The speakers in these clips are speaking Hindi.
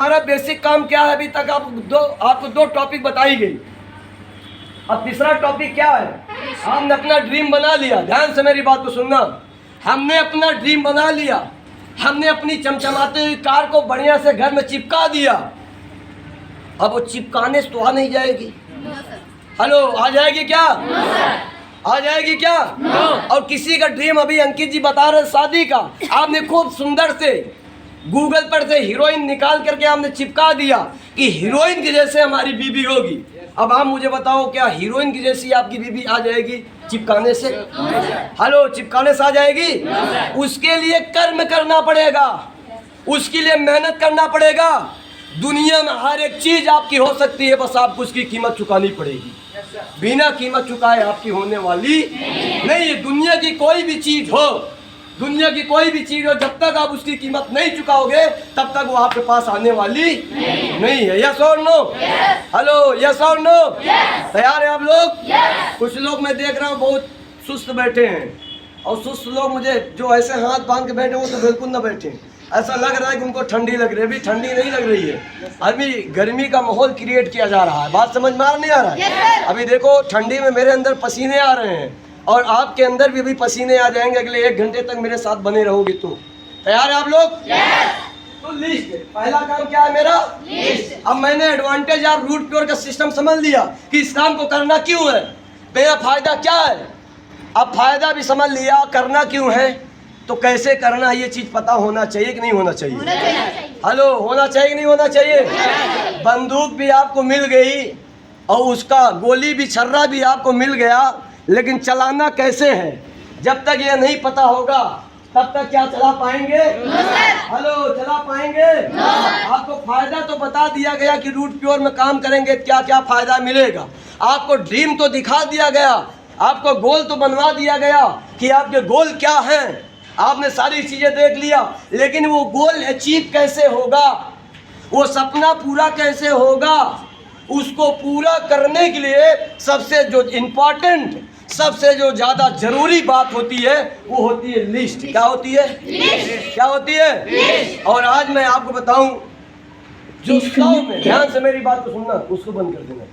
हमारा बेसिक काम क्या है? अभी तक आपको दो टॉपिक बताई गई। अब तीसरा टॉपिक क्या है? हमने अपना ड्रीम बना लिया। ध्यान से मेरी बात को सुनना। हमने अपना ड्रीम बना लिया। हमने अपनी चमचमाती हुई कार को बढ़िया से घर में चिपका दिया। अब वो चिपकाने से तो आ नहीं जाएगी। हेलो, आ जाएगी क्या? आ जाएगी क्या? और किसी का ड्रीम, अभी अंकित जी बता रहे शादी का, आपने खूब सुंदर से गूगल पर से हीरोइन निकाल करके आपने चिपका दिया कि हीरोइन की जैसे हमारी बीबी होगी। अब आप मुझे बताओ, क्या हीरोइन की जैसी आपकी बीबी आ जाएगी चिपकाने से? हेलो, चिपकाने से आ जाएगी? उसके लिए कर्म करना पड़ेगा, उसके लिए मेहनत करना पड़ेगा। दुनिया में हर एक चीज आपकी हो सकती है, बस आपको उसकी कीमत चुकानी पड़ेगी। बिना कीमत चुकाए आपकी होने वाली नहीं है। दुनिया की कोई भी चीज हो, दुनिया की कोई भी चीज हो, जब तक आप उसकी कीमत नहीं चुकाओगे तब तक वो आपके पास आने वाली नहीं है। यस और नो? हेलो, यस और नो? तैयार है आप लोग? कुछ लोग मैं देख रहा हूँ बहुत सुस्त बैठे हैं, और सुस्त लोग मुझे जो ऐसे हाथ बांध के बैठे वो तो बिल्कुल ना बैठे। ऐसा लग रहा है कि उनको ठंडी लग रही है। अभी ठंडी नहीं लग रही है, अभी गर्मी का माहौल क्रिएट किया जा रहा है। बात समझ में आ नहीं आ रहा है? अभी देखो, ठंडी में मेरे अंदर पसीने आ रहे हैं, और आपके अंदर भी पसीने आ जाएंगे अगले 1 घंटे तक मेरे साथ बने रहोगे तो। तैयार है आप लोग? तो लिस्ट, पहला काम क्या है मेरा? लिस्ट। अब मैंने एडवांटेज ऑफ रूट प्योर का सिस्टम समझ लिया कि इस काम को करना क्यों है, मेरा फायदा क्या है। अब फायदा भी समझ लिया, करना क्यों है, तो कैसे करना है ये चीज पता होना चाहिए कि नहीं होना चाहिए? हेलो, होना चाहिए कि नहीं होना चाहिए? बंदूक भी आपको मिल गई और उसका गोली भी, छर्रा भी आपको मिल गया, लेकिन चलाना कैसे है जब तक ये नहीं पता होगा तब तक क्या चला पाएंगे? हेलो, चला पाएंगे? आपको फायदा तो बता दिया गया कि रूट प्योर में काम करेंगे क्या क्या फायदा मिलेगा। आपको ड्रीम तो दिखा दिया गया, आपको गोल तो बनवा दिया गया कि आपके गोल क्या हैं। आपने सारी चीजें देख लिया, लेकिन वो गोल अचीव कैसे होगा, वो सपना पूरा कैसे होगा, उसको पूरा करने के लिए सबसे जो इम्पोर्टेंट, सबसे जो ज्यादा जरूरी बात होती है वो होती है लिस्ट। क्या होती है? लिस्ट। क्या होती है? लिस्ट। और आज मैं आपको बताऊं, जो 100 में, ध्यान से मेरी बात को सुनना, उसको बंद कर देना,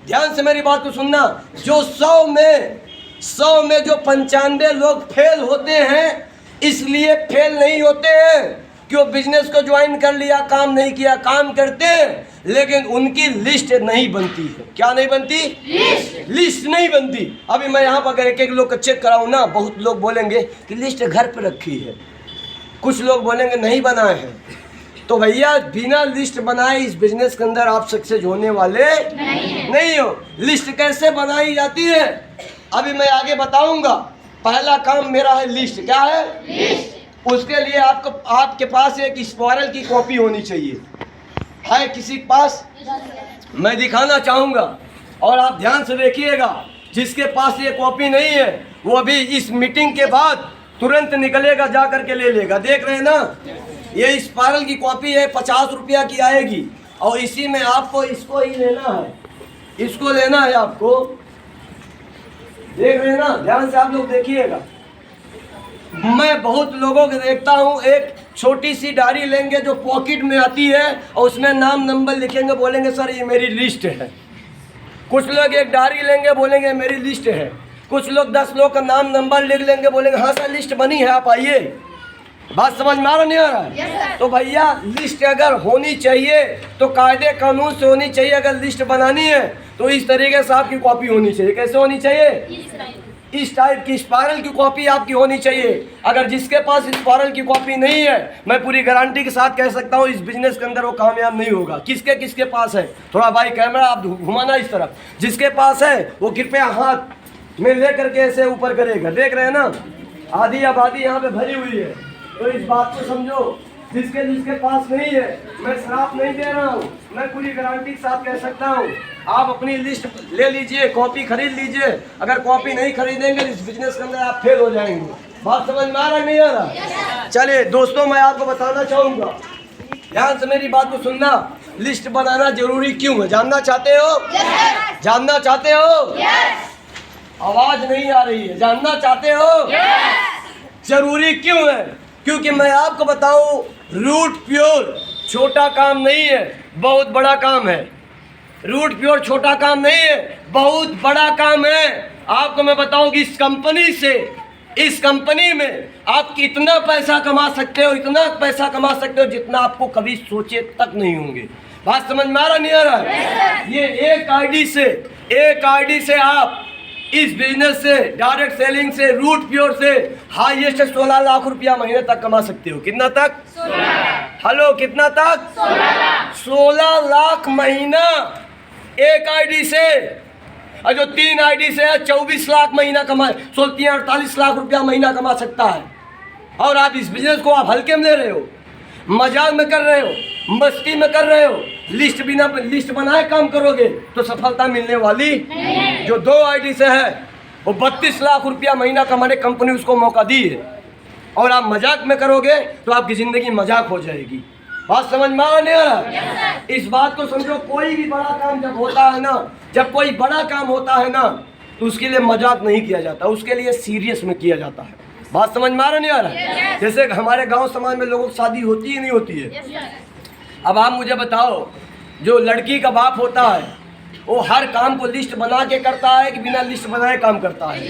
ध्यान से मेरी बात को सुनना, जो 100 में जो 95 लोग फेल होते हैं, इसलिए फेल नहीं होते हैं कि वो बिजनेस को ज्वाइन कर लिया, काम नहीं किया, काम करते हैं लेकिन उनकी लिस्ट नहीं बनती है। क्या नहीं बनती? लिस्ट नहीं बनती। अभी मैं यहाँ पर अगर एक लोग का चेक कराऊँ ना, बहुत लोग बोलेंगे कि लिस्ट घर पर रखी है, कुछ लोग बोलेंगे नहीं बनाए हैं। तो भैया, बिना लिस्ट बनाए इस बिजनेस के अंदर आप सक्सेस होने वाले नहीं हो। लिस्ट कैसे बनाई जाती है अभी मैं आगे बताऊंगा। पहला काम मेरा है लिस्ट। क्या है? लिस्ट। उसके लिए आपके पास एक स्पायरल की कॉपी होनी चाहिए। है किसी के पास? मैं दिखाना चाहूंगा और आप ध्यान से देखिएगा। जिसके पास ये कॉपी नहीं है वो अभी इस मीटिंग के बाद तुरंत निकलेगा, जा करके ले लेगा। देख रहे हैं ना, ये स्पायरल की कॉपी है, 50 रुपया की आएगी, और इसी में आपको इसको ही लेना है, इसको लेना है आपको। देख रहे हैं ना, ध्यान से आप लोग देखिएगा। मैं बहुत लोगों को देखता हूँ, एक छोटी सी डायरी लेंगे जो पॉकेट में आती है और उसमें नाम नंबर लिखेंगे, बोलेंगे सर ये मेरी लिस्ट है। कुछ लोग एक डायरी लेंगे, बोलेंगे मेरी लिस्ट है। कुछ लोग 10 लोग का नाम नंबर लिख लेंगे, बोलेंगे हाँ सर लिस्ट बनी है, आप आइए। बात समझ में आ रहा नहीं आ रहा है? तो भैया, लिस्ट अगर होनी चाहिए तो कायदे कानून से होनी चाहिए। अगर लिस्ट बनानी है तो इस तरीके से आपकी कॉपी होनी चाहिए। कैसे होनी चाहिए? इस टाइप की स्पायरल की कॉपी आपकी होनी चाहिए। अगर जिसके पास स्पायरल की कॉपी नहीं है, मैं पूरी गारंटी के साथ कह सकता हूँ इस बिजनेस के अंदर वो कामयाब नहीं होगा। किसके पास है? थोड़ा भाई कैमरा आप घुमाना इस तरफ। जिसके पास है वो कृपया हाथ में ले करके ऐसे ऊपर करेगा। देख रहे हैं ना, आधी आबादी यहाँ पे भरी हुई है, तो इस बात को समझो। जिसके पास नहीं है, मैं श्राप नहीं दे रहा हूँ, मैं पूरी गारंटी के साथ कह सकता हूँ। आप अपनी लिस्ट ले लीजिए, कॉपी खरीद लीजिए। अगर कॉपी नहीं खरीदेंगे इस बिजनेस के अंदर आप फेल हो जाएंगे। बात समझ में आ रहा है नहीं आ रहा? चलिए दोस्तों, मैं आपको बताना चाहूँगा, ध्यान से मेरी बात को सुनना। लिस्ट बनाना जरूरी क्यों है, जानना चाहते हो? जानना चाहते हो? आवाज नहीं आ रही है। जानना चाहते हो? जरूरी क्यों है? क्योंकि मैं आपको बताऊं, रूट प्योर छोटा काम नहीं है, बहुत बड़ा काम है। रूट प्योर छोटा काम नहीं है, बहुत बड़ा काम है। आपको मैं बताऊं कि इस कंपनी में आप कितना पैसा कमा सकते हो, इतना पैसा कमा सकते हो जितना आपको कभी सोचे तक नहीं होंगे। बात समझ में आ रहा नहीं आ रहा है? ये एक आईडी से आप इस बिजनेस से, डायरेक्ट सेलिंग से, रूट प्योर से हाईएस्ट 16 लाख रुपया महीने तक कमा सकते हो। कितना तक? 16। हेलो, कितना तक? 16 लाख महीना एक आईडी से। और जो 3 आईडी से है 24 लाख महीना कमा, 48 लाख रुपया महीना कमा सकता है। और आप इस बिजनेस को आप हल्के में ले रहे हो, मजाक में कर रहे हो, मस्ती में कर रहे हो। लिस्ट बनाए काम करोगे तो सफलता मिलने वाली नहीं। जो 2 आईडी से है वो 32 लाख रुपया महीना कमाने कंपनी उसको मौका दी है, और आप मजाक में करोगे तो आपकी ज़िंदगी मजाक हो जाएगी। बात समझ में आ नहीं आ रहा? इस बात को समझो, कोई भी बड़ा काम जब होता है ना, जब कोई बड़ा काम होता है ना, तो उसके लिए मजाक नहीं किया जाता, उसके लिए सीरियस में किया जाता है। बात समझ में आ रहा नहीं आ रहा? जैसे हमारे गांव समाज में लोगों की शादी होती ही नहीं होती है। अब आप मुझे बताओ, जो लड़की का बाप होता है वो हर काम को लिस्ट बना के करता है कि बिना लिस्ट बनाए काम करता है?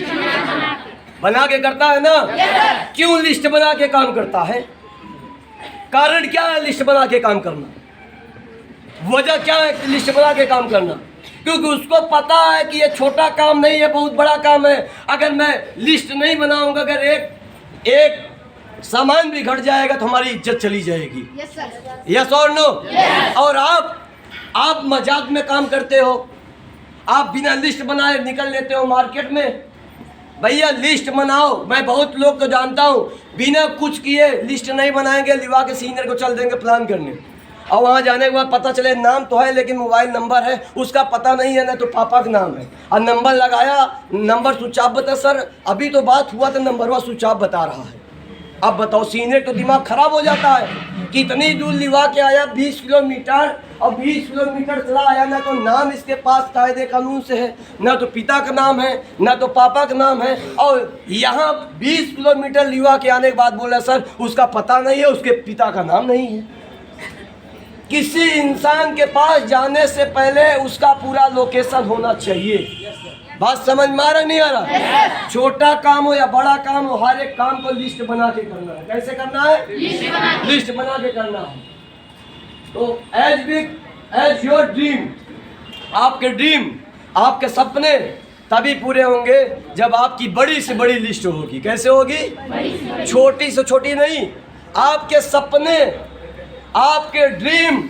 बना के करता है ना। क्यों लिस्ट बना के काम करता है? कारण क्या है लिस्ट बना के काम करना? वजह क्या है लिस्ट बना के काम करना? क्योंकि उसको पता है कि ये छोटा काम नहीं है, बहुत बड़ा काम है। अगर मैं लिस्ट नहीं बनाऊंगा, अगर एक सामान भी घट जाएगा तो हमारी इज्जत चली जाएगी। यस और नो? और आप मजाक में काम करते हो, आप बिना लिस्ट बनाए निकल लेते हो मार्केट में। भैया लिस्ट बनाओ। मैं बहुत लोग को जानता हूँ बिना कुछ किए लिस्ट नहीं बनाएंगे, लिवा के सीनियर को चल देंगे प्लान करने, और वहाँ जाने के बाद पता चले नाम तो है लेकिन मोबाइल नंबर है उसका पता नहीं है, ना तो पापा का नाम है, और नंबर लगाया, नंबर स्विच ऑफ बता। सर अभी तो बात हुआ था, नंबर वह स्विच ऑफ बता रहा है। अब बताओ, सीनियर तो दिमाग खराब हो जाता है। कितनी दूर लिवा के आया, 20 किलोमीटर, और 20 किलोमीटर चला आया, ना तो नाम इसके पास कायदे कानून से है, ना तो पिता का नाम है, ना तो पापा का नाम है, और यहाँ 20 किलोमीटर लिवा के आने के बाद बोला सर उसका पता नहीं है, उसके पिता का नाम नहीं है। किसी इंसान के पास जाने से पहले उसका पूरा लोकेशन होना चाहिए। बात समझ में आ रहा नहीं आ रहा? छोटा काम हो या बड़ा काम हो, हर एक काम को लिस्ट बना के करना है। कैसे करना है? लिस्ट बना के करना है। तो as big as your dream, आपके ड्रीम, आपके सपने तभी पूरे होंगे जब आपकी बड़ी से बड़ी लिस्ट होगी। कैसे होगी? छोटी से छोटी नहीं, आपके सपने, आपके ड्रीम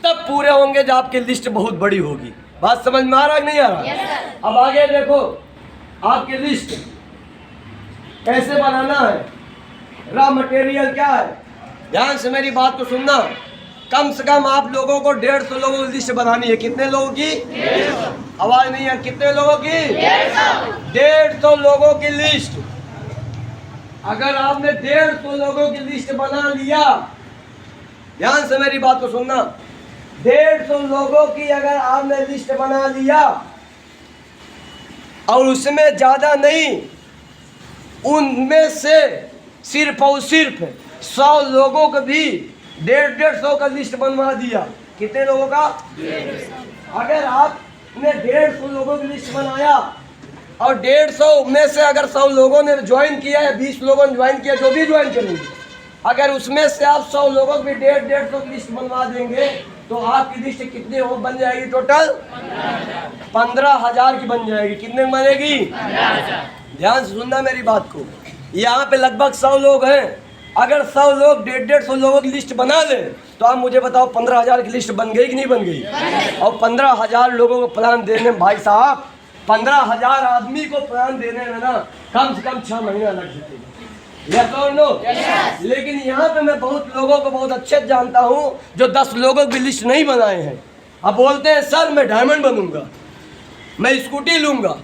तब पूरे होंगे जब आपकी लिस्ट बहुत बड़ी होगी। बात समझ में आ रहा है नहीं आ रहा? अब आगे देखो, आपकी लिस्ट कैसे बनाना है, रॉ मटेरियल क्या है। ध्यान से मेरी बात को सुनना। कम से कम आप लोगों को 150 लोगों की लिस्ट बनानी है। कितने लोगों की? 150। आवाज नहीं है, कितने लोगों की? 150 लोगों की लिस्ट। अगर आपने 150 लोगों की लिस्ट बना लिया, ध्यान से मेरी बात को सुनना, 150 लोगों की अगर आपने लिस्ट बना लिया और उसमें ज़्यादा नहीं, उनमें से सिर्फ और सिर्फ 100 लोगों को भी 150 का लिस्ट बनवा दिया। कितने लोगों का? 150। अगर आपने 150 लोगों की लिस्ट बनाया और 150 में से अगर 100 लोगों ने ज्वाइन किया है, 20 लोगों ने ज्वाइन किया, जो भी ज्वाइन करेंगे, अगर उसमें से आप 100 लोगों की 150 की लिस्ट बनवा देंगे तो आपकी लिस्ट कितनी हो बन जाएगी? टोटल 15,000 की बन जाएगी। कितने बनेगी? 15,000। ध्यान से सुनना मेरी बात को। यहाँ पे लगभग 100 लोग हैं। अगर 100 लोग 150 लोगों की लिस्ट बना लें तो आप मुझे बताओ 15,000 की लिस्ट बन गई कि नहीं बन गई? और 15,000 लोगों को प्लान देने में, भाई साहब 15,000 आदमी को प्लान देने में ना कम से कम 6 महीना लग जाएगा। यस और नो? लेकिन यहाँ पे मैं बहुत लोगों को बहुत अच्छे जानता हूँ जो 10 लोगों की लिस्ट नहीं बनाए हैं। अब बोलते हैं सर मैं डायमंड बनूंगा, मैं स्कूटी लूंगा,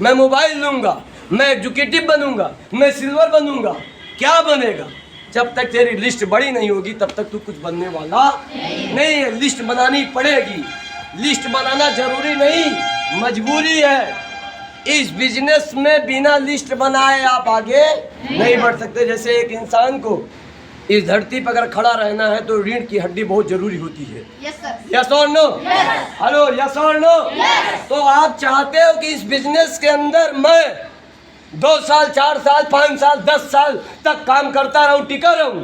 मैं मोबाइल लूंगा, मैं एग्जीक्यूटिव बनूंगा, मैं सिल्वर बनूंगा। क्या बनेगा? जब तक तेरी लिस्ट बड़ी नहीं होगी तब तक तू कुछ बनने वाला नहीं है। लिस्ट बनानी पड़ेगी। लिस्ट बनाना जरूरी नहीं, मजबूरी है। इस बिजनेस में बिना लिस्ट बनाए आप आगे नहीं बढ़ सकते। जैसे एक इंसान को इस धरती पर अगर खड़ा रहना है तो रीढ़ की हड्डी बहुत जरूरी होती है। यस और नो? हेलो, यस और नो? तो आप चाहते हो कि इस बिजनेस के अंदर मैं 2 साल, 4 साल, 5 साल, 10 साल तक काम करता रहूं, टिका रहूं,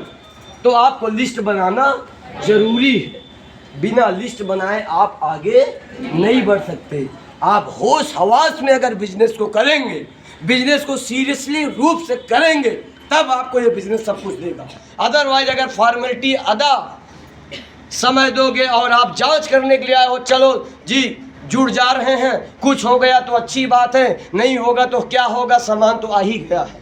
तो आपको लिस्ट बनाना जरूरी है। बिना लिस्ट बनाए आप आगे नहीं बढ़ सकते। आप होश हवास में अगर बिजनेस को करेंगे, बिजनेस को सीरियसली रूप से करेंगे, तब आपको ये बिजनेस सब कुछ देगा। अदरवाइज अगर फॉर्मेलिटी अदा समय दोगे और आप जांच करने के लिए आए हो, चलो जी जुड़ जा रहे हैं, कुछ हो गया तो अच्छी बात है, नहीं होगा तो क्या होगा, सामान तो आ ही गया है।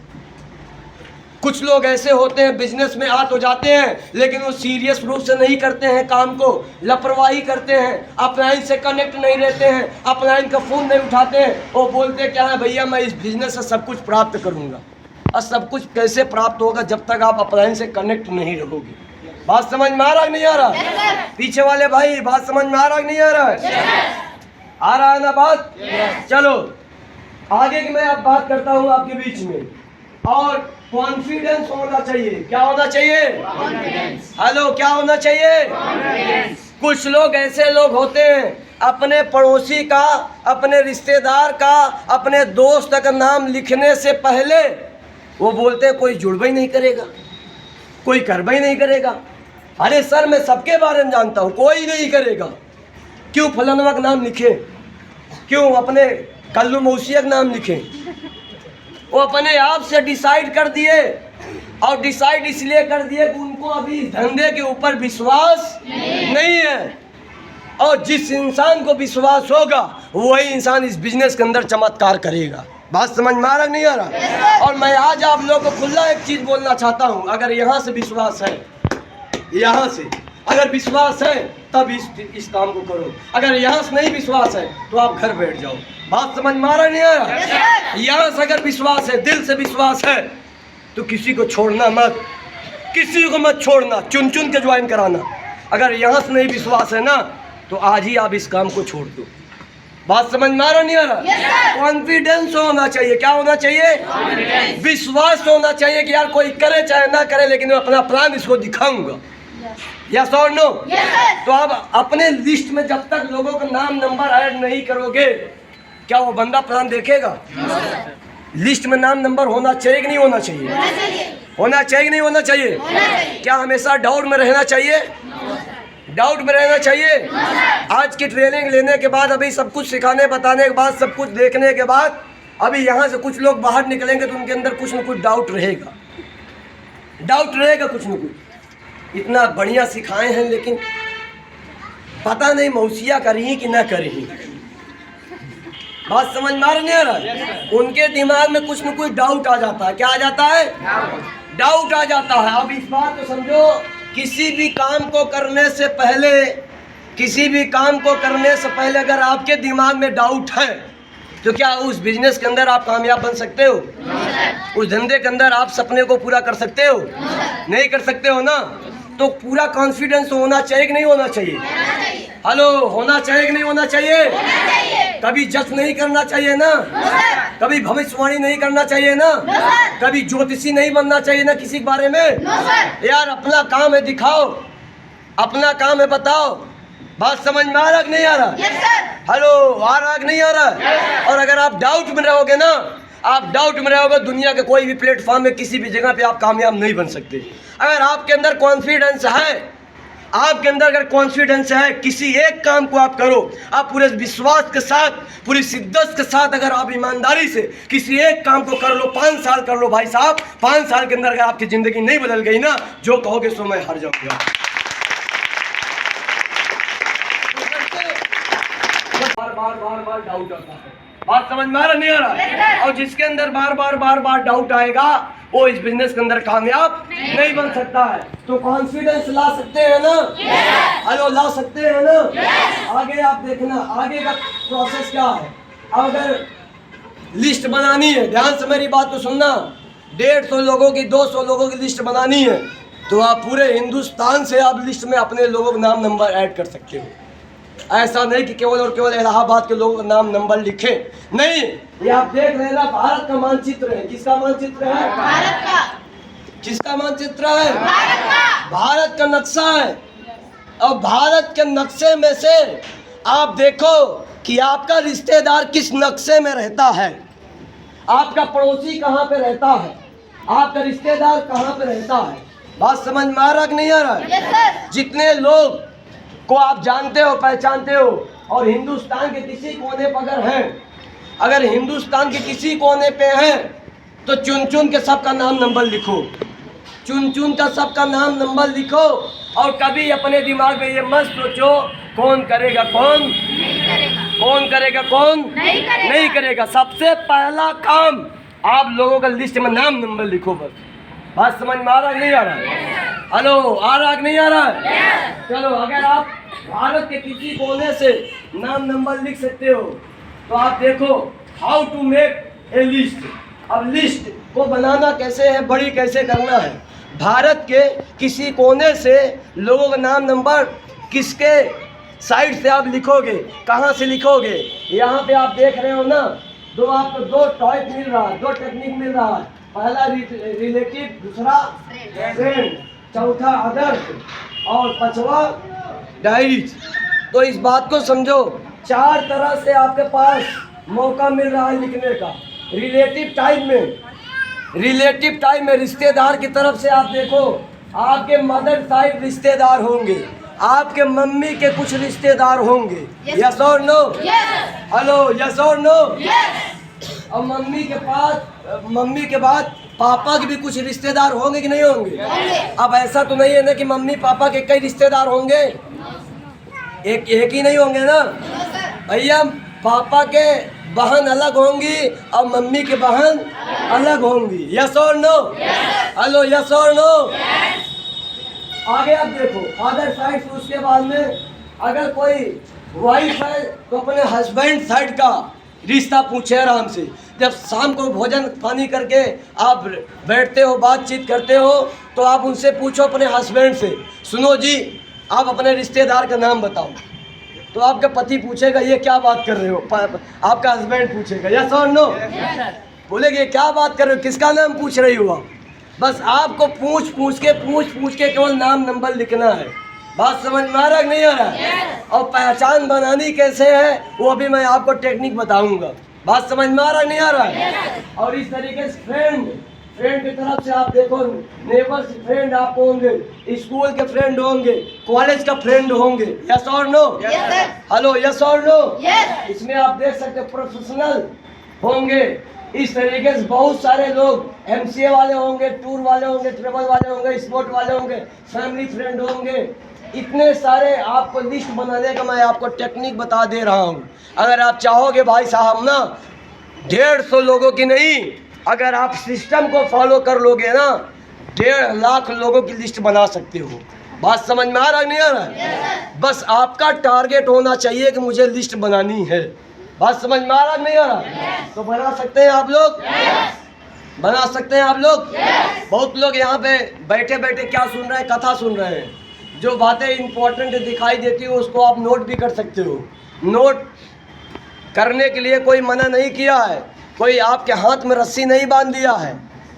कुछ लोग ऐसे होते हैं बिजनेस में आ तो जाते हैं लेकिन वो सीरियस रूप से नहीं करते हैं काम को, लापरवाही करते हैं, अपलाइन से कनेक्ट नहीं रहते हैं, अपलाइन का फ़ोन नहीं उठाते हैं। वो बोलते क्या है, भैया मैं इस बिजनेस से सब कुछ प्राप्त करूंगा। और सब कुछ कैसे प्राप्त होगा जब तक आप अपलाइन से कनेक्ट नहीं रहोगे। बात समझ में आ रहा है नहीं आ रहा? पीछे वाले भाई बात समझ में आ रहा है नहीं आ रहा है? आ रहा है ना बात? चलो आगे की मैं अब बात करता हूँ आपके बीच में। और कॉन्फिडेंस होना चाहिए। क्या होना चाहिए? हेलो, क्या होना चाहिए? कुछ लोग ऐसे लोग होते हैं, अपने पड़ोसी का, अपने रिश्तेदार का, अपने दोस्त का नाम लिखने से पहले वो बोलते हैं कोई जुड़वा ही नहीं करेगा, कोई करवा ही नहीं करेगा। अरे सर मैं सबके बारे में जानता हूँ, कोई नहीं करेगा। क्यों फलानवा का नाम लिखे? क्यों अपने कल्लू मौसिया का नाम लिखे? वो अपने आप से डिसाइड कर दिए, और डिसाइड इसलिए कर दिए कि उनको अभी इस धंधे के ऊपर विश्वास नहीं है। और जिस इंसान को विश्वास होगा वही इंसान इस बिजनेस के अंदर चमत्कार करेगा। बात समझ में आ रहा नहीं आ रहा? और मैं आज आप लोगों को खुला एक चीज़ बोलना चाहता हूँ, अगर यहाँ से विश्वास है, यहाँ से अगर विश्वास है तब इस काम को करो। अगर यहाँ से नहीं विश्वास है तो आप घर बैठ जाओ। बात समझ में आ रहा नहीं आ रहा? यहाँ से अगर विश्वास है, दिल से विश्वास है, तो किसी को छोड़ना मत, किसी को मत छोड़ना, चुन चुन के ज्वाइन कराना। अगर यहाँ से नहीं विश्वास है ना तो आज ही आप इस काम को छोड़ दो। बात समझ में आ रहा नहीं आ रहा? कॉन्फिडेंस होना चाहिए। क्या होना चाहिए? विश्वास होना चाहिए कि यार कोई करे चाहे ना करे लेकिन मैं अपना प्लान इसको दिखाऊंगा। यस और नो? तो आप अपने लिस्ट में जब तक लोगों का नाम नंबर ऐड नहीं करोगे, क्या वो बंदा प्लान देखेगा? लिस्ट में नाम नंबर होना चाहिए कि नहीं होना चाहिए? होना चाहिए कि नहीं होना चाहिए? क्या हमेशा डाउट में रहना चाहिए? डाउट में रहना चाहिए? आज की ट्रेनिंग लेने के बाद, अभी सब कुछ सिखाने बताने के बाद, सब कुछ देखने के बाद, अभी यहाँ से कुछ लोग बाहर निकलेंगे तो उनके अंदर कुछ न कुछ डाउट रहेगा, डाउट रहेगा कुछ न कुछ। इतना बढ़िया सिखाए हैं लेकिन पता नहीं मौसिया करी कि ना करी। बात समझ में आ रहा है? उनके दिमाग में कुछ न कुछ डाउट आ जाता है। क्या आ जाता है? डाउट आ जाता है। अब इस बात को समझो, किसी भी काम को करने से पहले, किसी भी काम को करने से पहले अगर आपके दिमाग में डाउट है तो क्या उस बिजनेस के अंदर आप कामयाब बन सकते हो? उस धंधे के अंदर आप सपने को पूरा कर सकते हो? नहीं कर सकते हो ना। तो पूरा कॉन्फिडेंस होना चाहिए कि नहीं होना चाहिए? हेलो, होना चाहिए कि नहीं होना चाहिए? कभी जज नहीं करना चाहिए ना, कभी भविष्यवाणी नहीं करना चाहिए ना, कभी ज्योतिषी नहीं बनना चाहिए ना किसी के बारे में। यार अपना काम है, दिखाओ, अपना काम है, बताओ। बात समझ में आ रहा कि नहीं आ रहा? हेलो, आ रहा कि नहीं आ रहा? और अगर आप डाउट में रहोगे ना, आप डाउट में रहोगे, दुनिया के कोई भी प्लेटफॉर्म में किसी भी जगह पे आप कामयाब नहीं बन सकते। अगर आपके अंदर कॉन्फिडेंस है, आपके अंदर अगर कॉन्फिडेंस है, किसी एक काम को आप करो, आप पूरे विश्वास के साथ, पूरी शिद्दत के साथ, अगर आप ईमानदारी से किसी एक काम को कर लो, 5 साल कर लो भाई साहब, 5 साल के अंदर अगर आपकी ज़िंदगी नहीं बदल गई ना, जो कहोगे सो मैं हार जाऊँगा। बार डाउट आता है। बात समझ में आ रहा नहीं आ रहा? और जिसके अंदर बार बार डाउट आएगा वो इस बिजनेस के अंदर कामयाब नहीं बन सकता है। तो कॉन्फिडेंस ला सकते हैं ना? हेलो, ला सकते हैं ना? आगे आप देखना, आगे का प्रोसेस क्या है। अगर लिस्ट बनानी है, ध्यान से मेरी बात को सुनना, 150 लोगों की, 200 लोगों की लिस्ट बनानी है तो आप पूरे हिंदुस्तान से आप लिस्ट में अपने लोगों का नाम नंबर ऐड कर सकते हो। ऐसा नहीं कि केवल और केवल इलाहाबाद के लोगों का नाम नंबर लिखे, नहीं। ये आप देख रहे हैं ना, भारत का मानचित्र है। किसका मानचित्र है? भारत का। किसका मानचित्र है? भारत का नक्शा है। और भारत के नक्शे में से आप देखो कि आपका रिश्तेदार किस नक्शे में रहता है, आपका पड़ोसी कहाँ पे रहता है, आपका रिश्तेदार कहाँ पे रहता है। बात समझ में आ रहा कि नहीं आ रहा है? जितने लोग को आप जानते हो, पहचानते हो, और हिंदुस्तान के किसी कोने पर अगर हैं, अगर हिंदुस्तान के किसी कोने पे हैं तो चुन चुन के सबका नाम नंबर लिखो, चुन चुन का सबका नाम नंबर लिखो। और कभी अपने दिमाग में ये मत सोचो कौन करेगा कौन कौन करेगा कौन नहीं करेगा। सबसे पहला काम आप लोगों का लिस्ट में नाम नंबर लिखो बस। बात समझ में आ रहा है नहीं आ रहा है? हेलो, आ रहा है नहीं आ रहा है? चलो, अगर आप भारत के किसी कोने से नाम नंबर लिख सकते हो तो आप देखो how to make a list. अब लिस्ट को बनाना कैसे है, बड़ी कैसे करना है। भारत के किसी कोने से लोगों का नाम नंबर किसके साइड से आप लिखोगे, कहाँ से लिखोगे। यहाँ पे आप देख रहे हो ना, आपको दो टाइप मिल रहा है, दो टेक्निक मिल रहा है। पहला रिलेटिव, दूसरा फ्रेंड, चौथा अदर्स और पांचवा डायरीज। तो इस बात को समझो, चार तरह से आपके पास मौका मिल रहा है लिखने का। रिलेटिव टाइप में रिश्तेदार की तरफ से आप देखो, आपके मदर साइड रिश्तेदार होंगे, आपके मम्मी के कुछ रिश्तेदार होंगे। यस और नो? हेलो, यस और नो? और मम्मी के बाद पापा के भी कुछ रिश्तेदार होंगे कि नहीं होंगे? अब ऐसा तो नहीं है ना कि मम्मी पापा के कई रिश्तेदार होंगे, एक ही नहीं होंगे ना भैया। पापा के बहन अलग होंगी और मम्मी के बहन अलग होंगी। यस और नो? हेलो, यस और नो? आगे आप देखो फादर साइड से। उसके बाद में अगर कोई वाइफ है तो अपने हस्बैंड साइड का रिश्ता पूछे आराम से। जब शाम को भोजन पानी करके आप बैठते हो, बातचीत करते हो, तो आप उनसे पूछो अपने हस्बैंड से, सुनो जी आप अपने रिश्तेदार का नाम बताओ। तो आपका पति पूछेगा ये क्या बात कर रहे हो, आपका हस्बैंड पूछेगा यस और नो? बोलेगे क्या बात कर रहे हो, किसका नाम पूछ रही हो आप। बस आपको पूछ के केवल नाम नंबर लिखना है। बात समझ में आ रहा है नहीं आ रहा है? और पहचान बनानी कैसे है वो अभी मैं आपको टेक्निक बताऊंगा। बात समझ में आ रहा है नहीं आ रहा है? और इस तरीके से फ्रेंड की तरफ से आप देखो, नेबर्स फ्रेंड आप होंगे, स्कूल के फ्रेंड होंगे, कॉलेज का फ्रेंड होंगे। यस और नो? हेलो, यस और नो? इसमें आप देख सकते हो प्रोफेशनल होंगे। इस तरीके से बहुत सारे लोग एमसीए वाले होंगे, टूर वाले होंगे, ट्रेवल वाले होंगे, स्पोर्ट वाले होंगे, फैमिली फ्रेंड होंगे। इतने सारे आपको लिस्ट बनाने का मैं आपको टेक्निक बता दे रहा हूँ। अगर आप चाहोगे भाई साहब ना 150 लोगों की नहीं, अगर आप सिस्टम को फॉलो कर लोगे ना 1.5 लाख लोगों की लिस्ट बना सकते हो। बात समझ में आ रहा है नहीं आ रहा है? बस आपका टारगेट होना चाहिए कि मुझे लिस्ट बनानी है। बात समझ में आ रहा है नहीं आ रहा? तो बना सकते हैं आप लोग, बना सकते हैं आप लोग। बहुत लोग यहाँ पे बैठे बैठे क्या सुन रहे हैं, कथा सुन रहे हैं। जो बातें इंपॉर्टेंट दिखाई देती है उसको आप नोट भी कर सकते हो। नोट करने के लिए कोई मना नहीं किया है, कोई आपके हाथ में रस्सी नहीं बांध दिया है।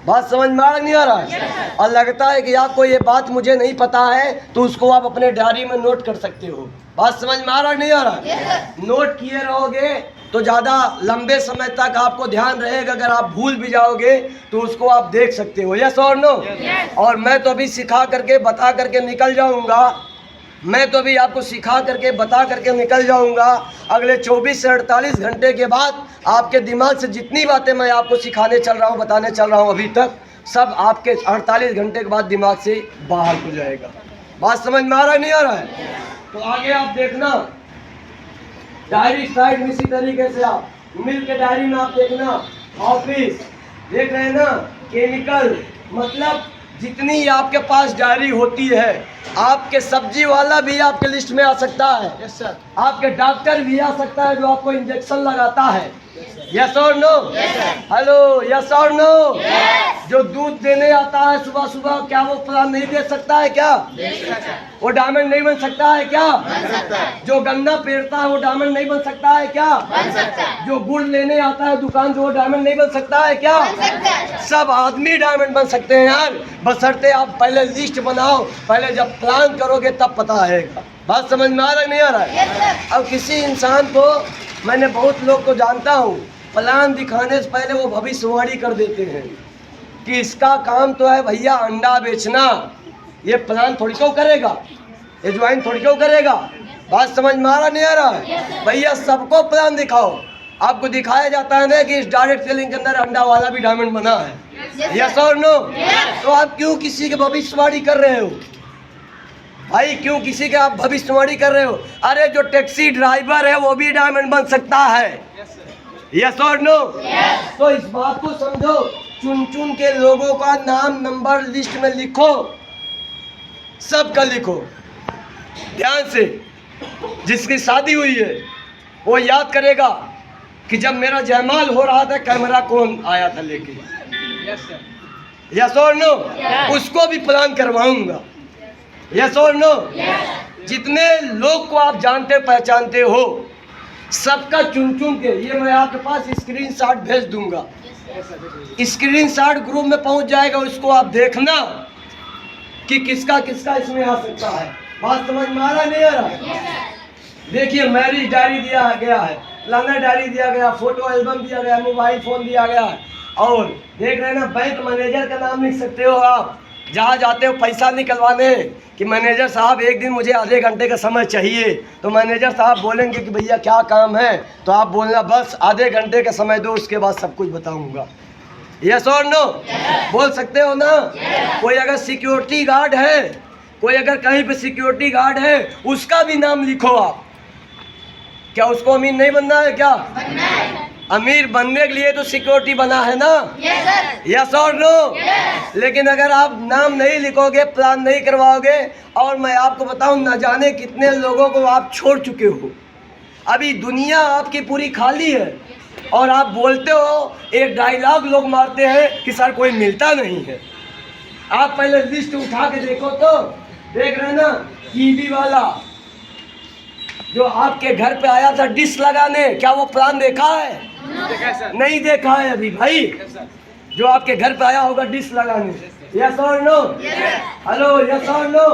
बात समझ में आ नहीं आ रहा है? और लगता है कि आपको ये बात मुझे नहीं पता है तो उसको आप अपने डायरी में नोट कर सकते हो। बात समझ में आ रहा नहीं आ रहा? नोट किए रहोगे तो ज़्यादा लंबे समय तक आपको ध्यान रहेगा। अगर आप भूल भी जाओगे तो उसको आप देख सकते हो। यस और नो? और मैं तो अभी सिखा करके बता करके निकल जाऊंगा। मैं तो अभी आपको सिखा करके बता करके निकल जाऊंगा। अगले 24 से 48 घंटे के बाद आपके दिमाग से जितनी बातें मैं आपको सिखाने चल रहा हूँ, बताने चल रहा हूँ अभी तक, सब आपके 48 घंटे के बाद दिमाग से बाहर हो जाएगा। बात समझ में आ रहा है नहीं आ रहा है? तो आगे आप देखना डायरी साइड में इसी तरीके से आप मिल के डायरी में आप देखना। ऑफिस देख रहे हैं ना, केमिकल, मतलब जितनी आपके पास डायरी होती है, आपके सब्जी वाला भी आपके लिस्ट में आ सकता है। Yes sir. आपके डॉक्टर भी आ सकता है जो आपको इंजेक्शन लगाता है। यस और नो? हेलो, यस और नो? जो दूध देने आता है सुबह सुबह, क्या वो प्लान नहीं दे सकता है क्या? वो डायमंड नहीं बन सकता है क्या? जो गन्ना पेरता है वो डायमंड नहीं बन सकता है क्या? जो गुड़ लेने आता है दुकान से वो डायमंड नहीं बन सकता है क्या? सब आदमी डायमंड बन सकते हैं यार, बशर्ते आप पहले लिस्ट बनाओ। पहले जब प्लान करोगे तब पता आएगा। बात समझ में आ रहा नहीं आ रहा है? अब किसी इंसान को, मैंने बहुत लोग को जानता हूँ, प्लान दिखाने से पहले वो भविष्यवाणी कर देते हैं कि इसका काम तो है भैया अंडा बेचना, ये प्लान थोड़ी क्यों करेगा, ये ज्वाइन थोड़ी क्यों करेगा। बात समझ में आ रहा नहीं आ रहा है? भैया सबको प्लान दिखाओ। आपको दिखाया जाता है ना कि इस डायरेक्ट सेलिंग के अंदर अंडा वाला भी डायमंड बना है, यस और नो? तो आप क्यों किसी की भविष्यवाणी कर रहे हो भाई? क्यों किसी के आप भविष्यवाणी कर रहे हो? अरे जो टैक्सी ड्राइवर है वो भी डायमंड बन सकता है, यस और नो? तो इस बात को समझो। चुन चुन के लोगों का नाम नंबर लिस्ट में लिखो, सबका लिखो ध्यान से। जिसकी शादी हुई है वो याद करेगा कि जब मेरा जयमाल हो रहा था कैमरा कौन आया था लेके, यस और नो? उसको भी प्लान करवाऊंगा, यस और नो? जितने लोग को आप जानते पहचानते हो सबका चुन चुन के, ये मैं आपके पास स्क्रीनशॉट भेज दूंगा। स्क्रीनशॉट ग्रुप में पहुंच जाएगा, उसको आप देखना कि किसका किसका इसमें आ सकता है। बात समझ में आ रहा नहीं आ रहा? देखिए मैरिज डायरी दिया गया है, प्लानर डायरी दिया गया, फोटो एल्बम दिया गया, मोबाइल फोन दिया गया है, और देख रहे हैं ना बैंक मैनेजर का नाम लिख सकते हो आप। जहाँ जाते हो पैसा निकलवाने कि मैनेजर साहब एक दिन मुझे आधे घंटे का समय चाहिए, तो मैनेजर साहब बोलेंगे कि भैया क्या काम है, तो आप बोलना बस आधे घंटे का समय दो, उसके बाद सब कुछ बताऊंगा, यस और नो? बोल सकते हो ना? कोई अगर सिक्योरिटी गार्ड है, कोई अगर कहीं पे सिक्योरिटी गार्ड है, उसका भी नाम लिखो आप। क्या उसको अमीर नहीं बनना है क्या? अमीर बनने के लिए तो सिक्योरिटी बना है ना, यस और नो? लेकिन अगर आप नाम नहीं लिखोगे, प्लान नहीं करवाओगे, और मैं आपको बताऊं न जाने कितने लोगों को आप छोड़ चुके हो। अभी दुनिया आपकी पूरी खाली है और आप बोलते हो, एक डायलॉग लोग मारते हैं कि सर कोई मिलता नहीं है। आप पहले लिस्ट उठा के देखो तो, देख रहे हैं ना टीवी वाला जो आपके घर पे आया था डिश लगाने, क्या वो प्लान देखा है? नहीं देखा है अभी भाई। जो आपके घर पे आया होगा डिश लगाने, यस और नो? हेलो, यस और नो?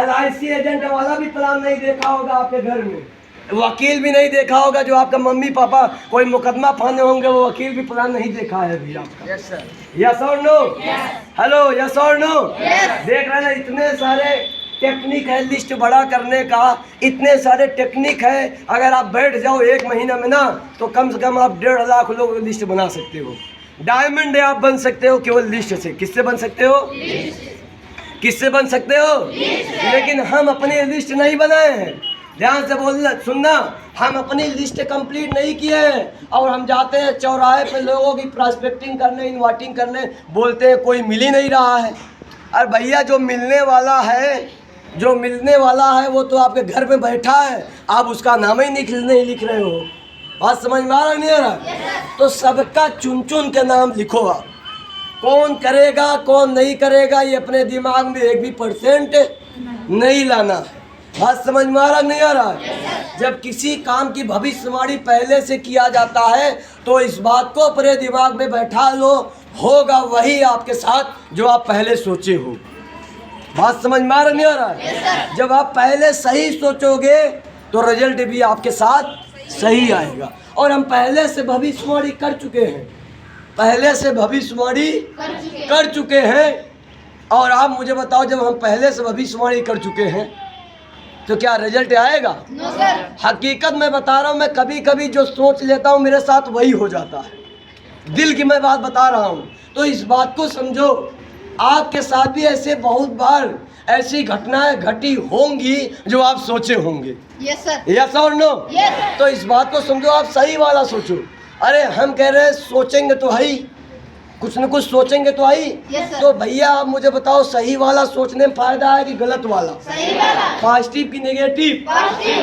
LIC एजेंट वाला भी प्लान नहीं देखा होगा आपके घर में, वकील भी नहीं देखा होगा। जो आपका मम्मी पापा कोई मुकदमा फाने होंगे वो वकील भी प्लान नहीं देखा है अभी आपका, यस और नो? हेलो, यस और नो? देख रहे हैं इतने सारे टेक्निक है लिस्ट बड़ा करने का, इतने सारे टेक्निक है। अगर आप बैठ जाओ एक महीना में ना, तो कम से कम आप 1.5 लाख लोग लिस्ट बना सकते हो। डायमंड आप बन सकते हो केवल लिस्ट से। किससे बन सकते हो? किससे बन सकते हो? लेकिन हम अपनी लिस्ट नहीं बनाए हैं। ध्यान से बोलना, सुनना, हम अपनी लिस्ट कंप्लीट नहीं किए हैं और हम जाते हैं चौराहे पे लोगों की प्रॉस्पेक्टिंग करने, इन्वाइटिंग करने, बोलते हैं कोई मिल ही नहीं रहा है। अरे भैया जो मिलने वाला है, जो मिलने वाला है वो तो आपके घर में बैठा है, आप उसका नाम ही नहीं लिख रहे हो। बात समझ में आ रहा नहीं आ रहा? तो सबका चुन चुन के नाम लिखो आप। कौन करेगा कौन नहीं करेगा ये अपने दिमाग में 1% नहीं लाना है। बात समझ में आ रहा नहीं आ रहा? जब किसी काम की भविष्यवाणी पहले से किया जाता है तो इस बात को अपने दिमाग में बैठा लो, होगा वही आपके साथ जो आप पहले सोचे हो। बात समझ में आ रहा नहीं आ रहा? जब आप पहले सही सोचोगे तो रिजल्ट भी आपके साथ सही आएगा। और हम पहले से भविष्यवाणी कर चुके हैं, पहले से भविष्यवाणी कर चुके हैं। और आप मुझे बताओ, जब हम पहले से भविष्यवाणी कर चुके हैं तो क्या रिजल्ट आएगा? हकीकत में बता रहा हूँ, मैं कभी कभी जो सोच लेता हूँ मेरे साथ वही हो जाता है। दिल की मैं बात बता रहा हूँ। तो इस बात को समझो, आपके साथ भी ऐसे बहुत बार ऐसी घटनाएं घटी होंगी जो आप सोचे होंगे। यस सर, यस और नो? तो इस बात को समझो, आप सही वाला सोचो। अरे हम कह रहे हैं सोचेंगे तो है ही, कुछ न कुछ सोचेंगे तो है ही। तो भैया आप मुझे बताओ, सही वाला सोचने में फायदा है कि गलत वाला? सही वाला। पॉजिटिव की नेगेटिव?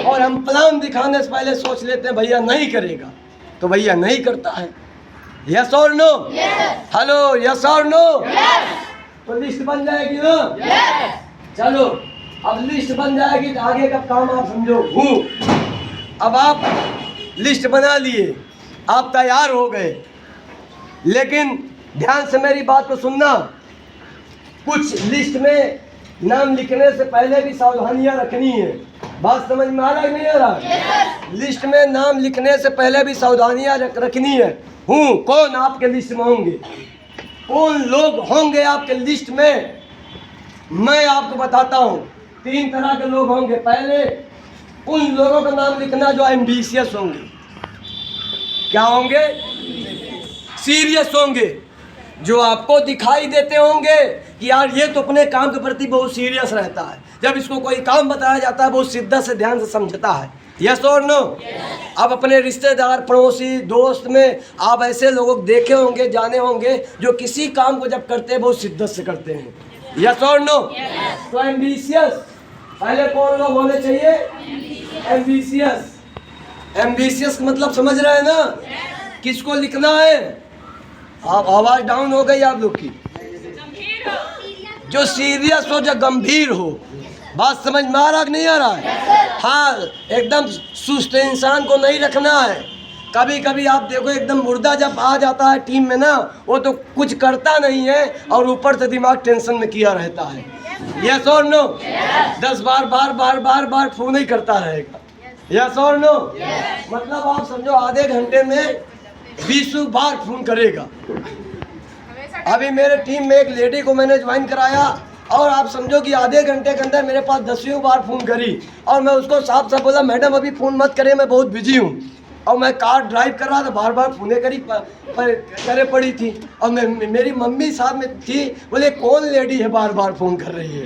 और हम प्लान दिखाने से पहले सोच लेते हैं भैया नहीं करेगा, तो भैया नहीं करता है। यस और नो? हेलो, यस और नो? तो लिस्ट बन जाएगी ना? चलो, अब लिस्ट बन जाएगी तो आगे का काम आप समझो। अब आप लिस्ट बना लिए, आप तैयार हो गए, लेकिन ध्यान से मेरी बात को सुनना। कुछ लिस्ट में नाम लिखने से पहले भी सावधानियां रखनी है। बात समझ में आ रहा है नहीं आ रहा? लिस्ट में नाम लिखने से पहले भी सावधानियां रखनी है। कौन आपके लिस्ट में होंगे, कौन लोग होंगे आपके लिस्ट में, मैं आपको बताता हूँ। 3 तरह के लोग होंगे। पहले उन लोगों का नाम लिखना जो एम्बिशियस होंगे। क्या होंगे? सीरियस होंगे, जो आपको दिखाई देते होंगे कि यार ये तो अपने काम के प्रति बहुत सीरियस रहता है। जब इसको कोई काम बताया जाता है बहुत शिद्दत से ध्यान से समझता है। यस और नो? अब अपने रिश्तेदार, पड़ोसी, दोस्त में आप ऐसे लोगों को देखे होंगे, जाने होंगे, जो किसी काम को जब करते हैं बहुत शिद्दत से करते हैं। यस और नो? तो एम्बिशियस पहले कौन लोग होने चाहिए? एम्बिशियस। एम्बिशियस मतलब समझ रहे हैं ना? किसको लिखना है? आप आवाज डाउन हो गई आप लोग की। जो सीरियस हो, जो गंभीर हो। बात समझ में आ रहा कि नहीं आ रहा है? हाँ, एकदम सुस्त इंसान को नहीं रखना है। कभी कभी आप देखो एकदम मुर्दा जब आ जाता है टीम में ना, वो तो कुछ करता नहीं है और ऊपर से दिमाग टेंशन में किया रहता है। यस और नो? 10 बार फोन ही करता रहेगा। यस और नो? मतलब आप समझो आधे घंटे में 20 बार फोन करेगा। अभी मेरे टीम में एक लेडी को मैंने ज्वाइन कराया और आप समझो कि आधे घंटे के अंदर मेरे पास 10 बार फ़ोन करी और मैं उसको साफ साफ बोला, मैडम अभी फ़ोन मत करें, मैं बहुत बिजी हूँ। और मैं कार ड्राइव कर रहा था, बार बार फ़ोने करे पड़ी थी। और मेरी मम्मी साथ में थी, बोले कौन लेडी है बार बार फ़ोन कर रही है,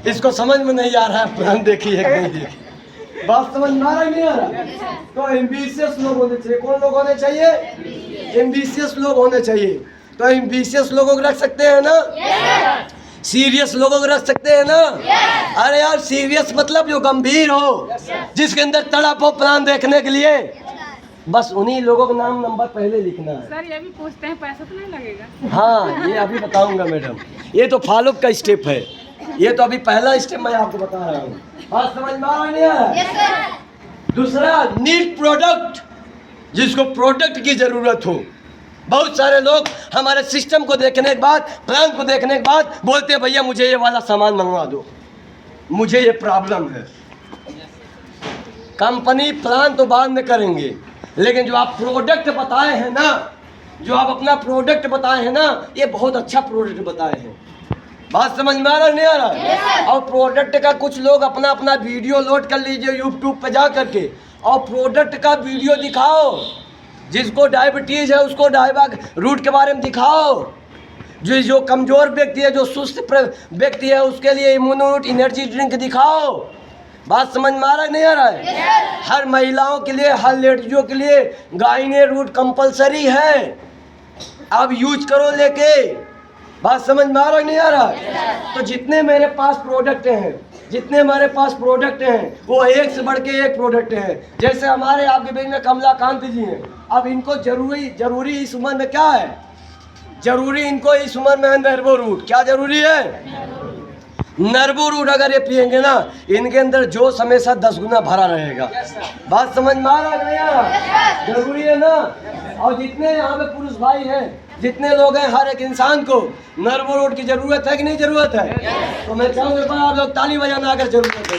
इसको समझ में नहीं आ रहा है, प्लान देखी है कि नहीं देखी। बात समझ में आ रहा है नहीं आ रहा? तो एम्बिशियस लोग होने चाहिए। कौन लोग होने चाहिए? एम्बिशियस लोग होने चाहिए। तो एम्बिशियस लोगों को रख सकते हैं ना? सीरियस लोगों को रख सकते हैं ना? अरे यार, सीरियस मतलब जो गंभीर हो, जिसके अंदर तड़प हो प्लान देखने के लिए, बस उन्हीं लोगों का नाम नंबर पहले लिखना है। सर ये भी पूछते हैं, पैसा तो नहीं लगेगा? हाँ, ये अभी बताऊंगा मैडम। ये तो फॉलोअप का स्टेप है। ये तो अभी पहला स्टेप मैं आपको बता रहा हूँ। बात समझ में आ रही है? दूसरा, नीड प्रोडक्ट, जिसको प्रोडक्ट की जरूरत हो। बहुत सारे लोग हमारे सिस्टम को देखने के बाद, प्लान को देखने के बाद बोलते हैं भैया मुझे ये वाला सामान मंगवा दो, मुझे ये प्रॉब्लम है। कंपनी प्लान तो बाद में करेंगे, लेकिन जो आप प्रोडक्ट बताए हैं ना, जो आप अपना प्रोडक्ट बताए हैं ना, ये बहुत अच्छा प्रोडक्ट बताए हैं। बात समझ में आ रहा नहीं आ रहा? और प्रोडक्ट का कुछ लोग अपना अपना वीडियो लोड कर लीजिए यूट्यूब पे जा करके, और प्रोडक्ट का वीडियो दिखाओ। जिसको डायबिटीज़ है उसको रूट के बारे में दिखाओ। जो कमज़ोर व्यक्ति है, जो सुस्त व्यक्ति है, उसके लिए इम्यूनोरूट एनर्जी ड्रिंक दिखाओ। बात समझ में आ रहा है नहीं आ रहा है? हर महिलाओं के लिए, हर लेडीजों के लिए गाइने रूट कंपलसरी है, आप यूज करो लेके। बात समझ में आ रहा है नहीं आ रहा? तो जितने मेरे पास प्रोडक्ट हैं, जितने हमारे पास प्रोडक्ट हैं, वो एक से बढ़ के एक प्रोडक्ट हैं। जैसे हमारे आपके बीच में कमलाकांत जी हैं, अब इनको जरूरी इस उम्र में क्या है? जरूरी इनको इस उम्र में है नर्वो रूट। क्या जरूरी है? नर्वो रूट अगर ये पियेंगे ना, इनके अंदर जोश हमेशा 10 गुना भरा रहेगा। बात समझ में आ रहा है नहीं आ रहा? जरूरी है ना? और जितने यहाँ पे पुरुष भाई हैं, जितने लोग हैं, हर एक इंसान को नर्वो रूट की जरूरत है कि नहीं जरूरत है? तो मैं चाहूँगा आप लोग ताली बजाना अगर जरूरत है।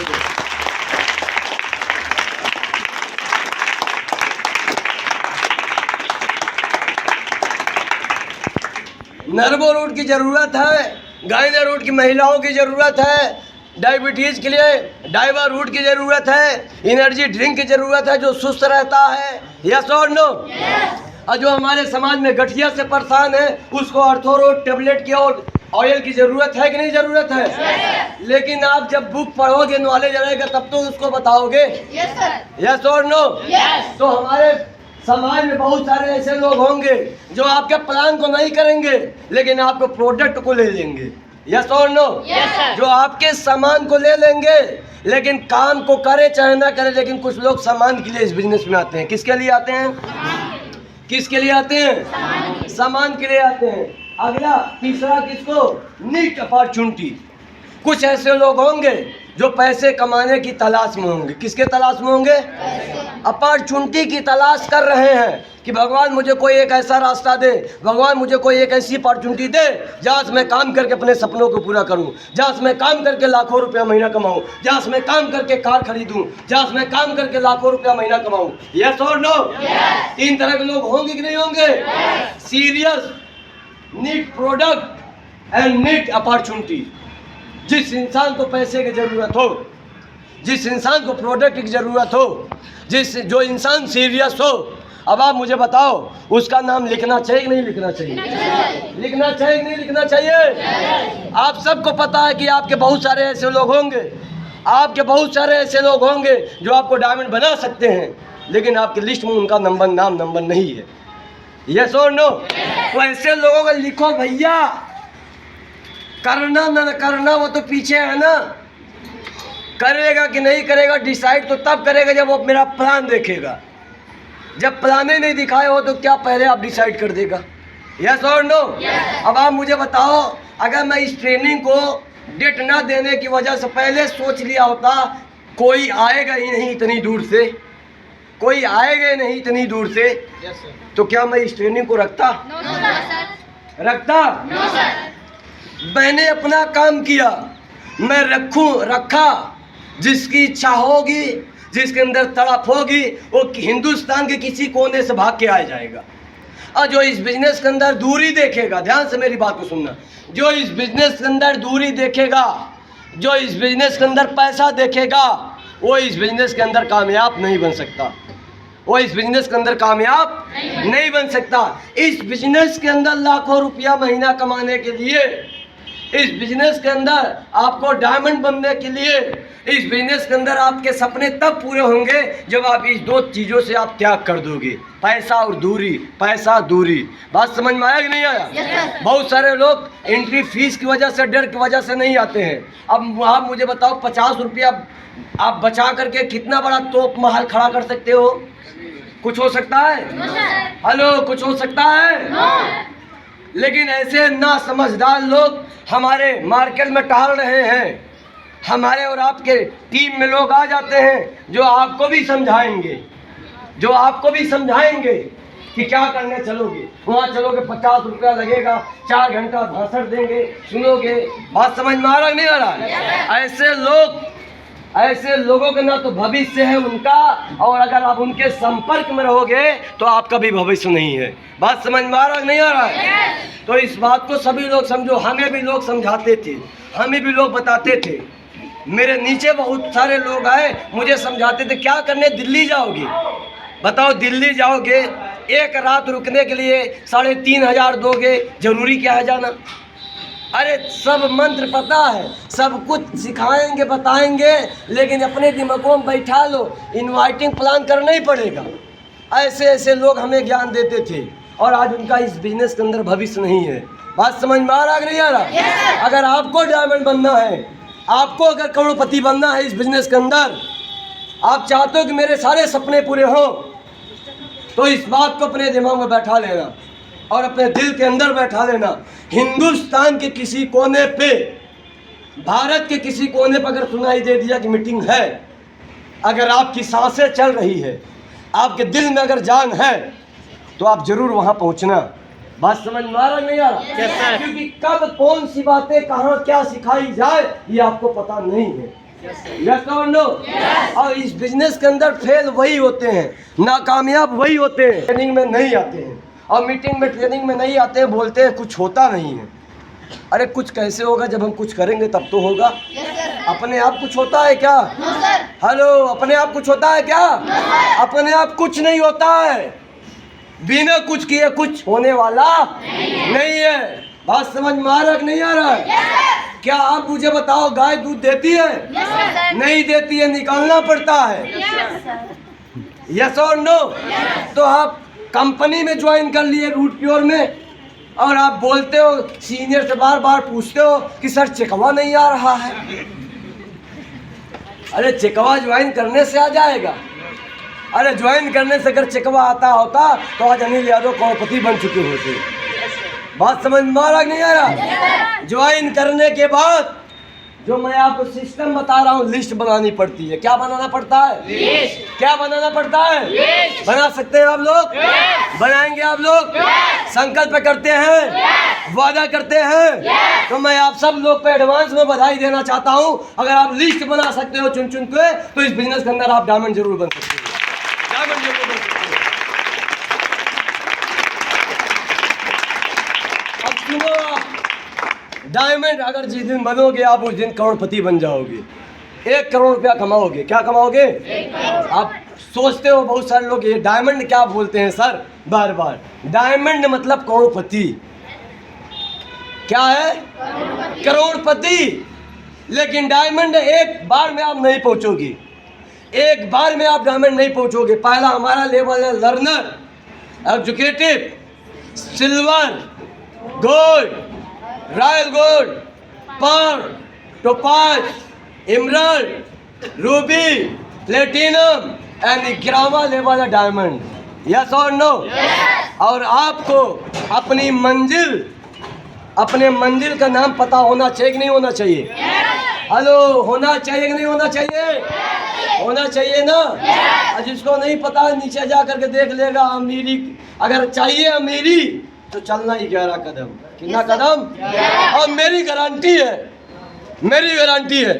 नर्वो रूट की ज़रूरत है, गाइना रूट की महिलाओं की ज़रूरत है, डायबिटीज़ के लिए डाइवा रूट की ज़रूरत है, एनर्जी ड्रिंक की ज़रूरत है जो सुस्त रहता है। यस और नो? और जो हमारे समाज में गठिया से परेशान है, उसको अर्थोरोट टेबलेट की और ऑयल की ज़रूरत है कि नहीं ज़रूरत है? लेकिन आप जब बुक पढ़ोगे, नॉलेज रहेगा, तब तो उसको बताओगे। यस और नो? तो हमारे समाज में बहुत सारे ऐसे लोग होंगे जो आपके प्लान को नहीं करेंगे, लेकिन आपको प्रोडक्ट को ले लेंगे। यस और नो? जो आपके सामान को ले लेंगे, लेकिन काम को करे चाहे ना करे, लेकिन कुछ लोग सामान के लिए इस बिजनेस में आते हैं। किसके लिए आते हैं? किसके लिए आते हैं? सामान के लिए आते हैं। अगला तीसरा किसको? NEET opportunity. कुछ ऐसे लोग होंगे जो पैसे कमाने की तलाश में होंगे। किसके तलाश में होंगे? अपॉर्चुनिटी की तलाश कर रहे हैं कि भगवान मुझे कोई एक ऐसा रास्ता दे, भगवान मुझे कोई एक ऐसी अपॉर्चुनिटी दे जहाँ से मैं काम करके अपने सपनों को पूरा करूँ, जहाँ से मैं काम करके लाखों रुपया महीना कमाऊँ, जहाँ से मैं काम करके कार खरीदूँ, जहाँ से मैं काम करके लाखों रुपया महीना कमाऊँ। यस और नो? तीन तरह के लोग होंगे कि नहीं होंगे? Serious, need product and need opportunity. जिस इंसान को पैसे की ज़रूरत हो, जिस इंसान को प्रोडक्ट की ज़रूरत हो, जो इंसान सीरियस हो, अब आप मुझे बताओ उसका नाम लिखना चाहिए कि नहीं लिखना चाहिए? लिखना चाहिए कि नहीं लिखना चाहिए? आप सबको पता है कि आपके बहुत सारे ऐसे लोग होंगे, आपके बहुत सारे ऐसे लोग होंगे जो आपको डायमंड बना सकते हैं, लेकिन आपकी लिस्ट में उनका नाम नंबर नहीं है। यस और नो? तो ऐसे लोगों को लिखो भैया। करना न करना वो तो पीछे है ना, करेगा कि नहीं करेगा डिसाइड तो तब करेगा जब वो मेरा प्लान देखेगा। जब प्लान ही नहीं दिखाए हो तो क्या पहले आप डिसाइड कर देगा? यस और नो? अब आप मुझे बताओ, अगर मैं इस ट्रेनिंग को डेट ना देने की वजह से पहले सोच लिया होता कोई आएगा ही नहीं इतनी दूर से, कोई आएगा ही नहीं इतनी दूर से, तो क्या मैं इस ट्रेनिंग को रखता? रखता? मैंने अपना काम किया, मैं रखा। जिसकी इच्छा होगी, जिसके अंदर तड़प होगी, वो हिंदुस्तान के किसी कोने से भाग के आ जाएगा। और जो इस बिजनेस के अंदर दूरी देखेगा, ध्यान से मेरी बात को सुनना, जो इस बिजनेस के अंदर दूरी देखेगा, जो इस बिजनेस के अंदर पैसा देखेगा, वो इस बिजनेस के अंदर कामयाब नहीं बन सकता। वो इस बिजनेस के अंदर कामयाब नहीं बन सकता। इस बिजनेस के अंदर लाखों रुपया महीना कमाने के लिए, इस बिजनेस के अंदर आपको डायमंड बनने के लिए, इस बिजनेस के अंदर आपके सपने तब पूरे होंगे जब आप इस दो चीज़ों से आप त्याग कर दोगे, पैसा और दूरी। पैसा दूरी, बात समझ में आया कि नहीं आया? बहुत सारे लोग एंट्री फीस की वजह से, डर की वजह से नहीं आते हैं। अब आप मुझे बताओ 50 रुपया आप बचा करके कितना बड़ा तोप महल खड़ा कर सकते हो? कुछ हो सकता है? हेलो, कुछ हो सकता है? लेकिन ऐसे ना समझदार लोग हमारे मार्केट में टहल रहे हैं। हमारे और आपके टीम में लोग आ जाते हैं जो आपको भी समझाएंगे, जो आपको भी समझाएंगे कि क्या करने चलोगे। वहाँ चलोगे 50 रुपया लगेगा, 4 घंटा भाषण देंगे, सुनोगे। बात समझ में आ रहा है नहीं आ रहा? ऐसे लोगों का ना तो भविष्य है उनका, और अगर आप उनके संपर्क में रहोगे तो आपका भी भविष्य नहीं है। बात समझ में आ रहा है नहीं आ रहा है? तो इस बात को सभी लोग समझो। हमें भी लोग समझाते थे, हमें भी लोग बताते थे। मेरे नीचे बहुत सारे लोग आए, मुझे समझाते थे क्या करने दिल्ली जाओगे? बताओ, दिल्ली जाओगे, एक रात रुकने के लिए 3,500 दोगे, जरूरी क्या है जाना? अरे सब मंत्र पता है, सब कुछ सिखाएंगे, बताएंगे, लेकिन अपने दिमागों में बैठा लो, इनवाइटिंग प्लान करना ही पड़ेगा। ऐसे ऐसे लोग हमें ज्ञान देते थे, और आज उनका इस बिजनेस के अंदर भविष्य नहीं है। बात समझ में आ रहा है कि नहीं आ रहा? अगर आपको डायमंड बनना है, आपको अगर करोड़पति बनना है इस बिजनेस के अंदर, आप चाहते हो कि मेरे सारे सपने पूरे हों, तो इस बात को अपने दिमाग में बैठा लेना और अपने दिल के अंदर बैठा लेना। हिंदुस्तान के किसी कोने पे, भारत के किसी कोने पर अगर सुनाई दे दिया कि मीटिंग है, अगर आपकी सांसें चल रही है, आपके दिल में अगर जान है, तो आप जरूर वहां पहुंचना। बात समझ में आ रहा नहीं आ रहा? क्योंकि कब कौन सी बातें कहाँ क्या सिखाई जाए ये आपको पता नहीं है। यस और नो? और इस बिजनेस के अंदर फेल वही होते हैं, नाकामयाब वही होते हैं, ट्रेनिंग में नहीं आते हैं, और मीटिंग में ट्रेनिंग में नहीं आते हैं, बोलते हैं कुछ होता नहीं है। अरे कुछ कैसे होगा? जब हम कुछ करेंगे तब तो होगा। अपने आप कुछ होता है क्या? हेलो, अपने आप कुछ होता है क्या? अपने आप कुछ नहीं होता है। बिना कुछ किए कुछ होने वाला नहीं है। बात समझ में आ रहा है कि नहीं आ रहा है? क्या आप मुझे बताओ, गाय दूध देती है? नहीं देती है, निकालना पड़ता है। यस और नो? तो आप कंपनी में ज्वाइन कर लिए रूट प्योर में, और आप बोलते हो, सीनियर से बार बार पूछते हो कि सर चेकवा नहीं आ रहा है। अरे चेकवा ज्वाइन करने से आ जाएगा, अरे ज्वाइन करने से अगर चिकवा आता होता तो आज अनिल यादव करोड़पति बन चुके होते। बात समझ में आ रहा कि नहीं आ रहा? ज्वाइन करने के बाद जो मैं आपको सिस्टम बता रहा हूँ, लिस्ट बनानी पड़ती है। क्या बनाना पड़ता है? लिस्ट। क्या बनाना पड़ता है? लिस्ट। बना सकते हैं आप लोग? बनाएंगे आप लोग? संकल्प करते हैं, वादा करते हैं। तो मैं आप सब लोग को एडवांस में बधाई देना चाहता हूँ। अगर आप लिस्ट बना सकते हो चुन चुन के, तो इस बिजनेस के अंदर आप डायमंड जरूर बन सकते हो। डायमंड जरूर बन सकते हो। अब सुनो, डायमंड अगर जिस दिन बनोगे आप उस दिन करोड़पति बन जाओगे। 1 करोड़ रुपया कमाओगे। क्या कमाओगे? 1 करोड़। आप सोचते हो बहुत सारे लोग ये डायमंड क्या बोलते हैं सर बार बार। डायमंड मतलब करोड़पति। क्या है? करोड़पति। लेकिन डायमंड एक बार में आप नहीं पहुंचोगे। एक बार में आप डायमंड नहीं पहुंचोगे। पहला हमारा लेवल है learner, executive, silver, gold, royal gold, pearl, topaz, emerald, ruby, platinum and 11वां लेवल है डायमंड। यस और नो? और आपको अपनी मंजिल का नाम पता होना चाहिए कि नहीं होना चाहिए? हेलो, होना चाहिए कि नहीं होना चाहिए? होना चाहिए ना? और जिसको नहीं पता नीचे जा करके देख लेगा। अमीरी अगर चाहिए, अमीरी तो चलना 11 कदम। कितना कदम? और मेरी गारंटी है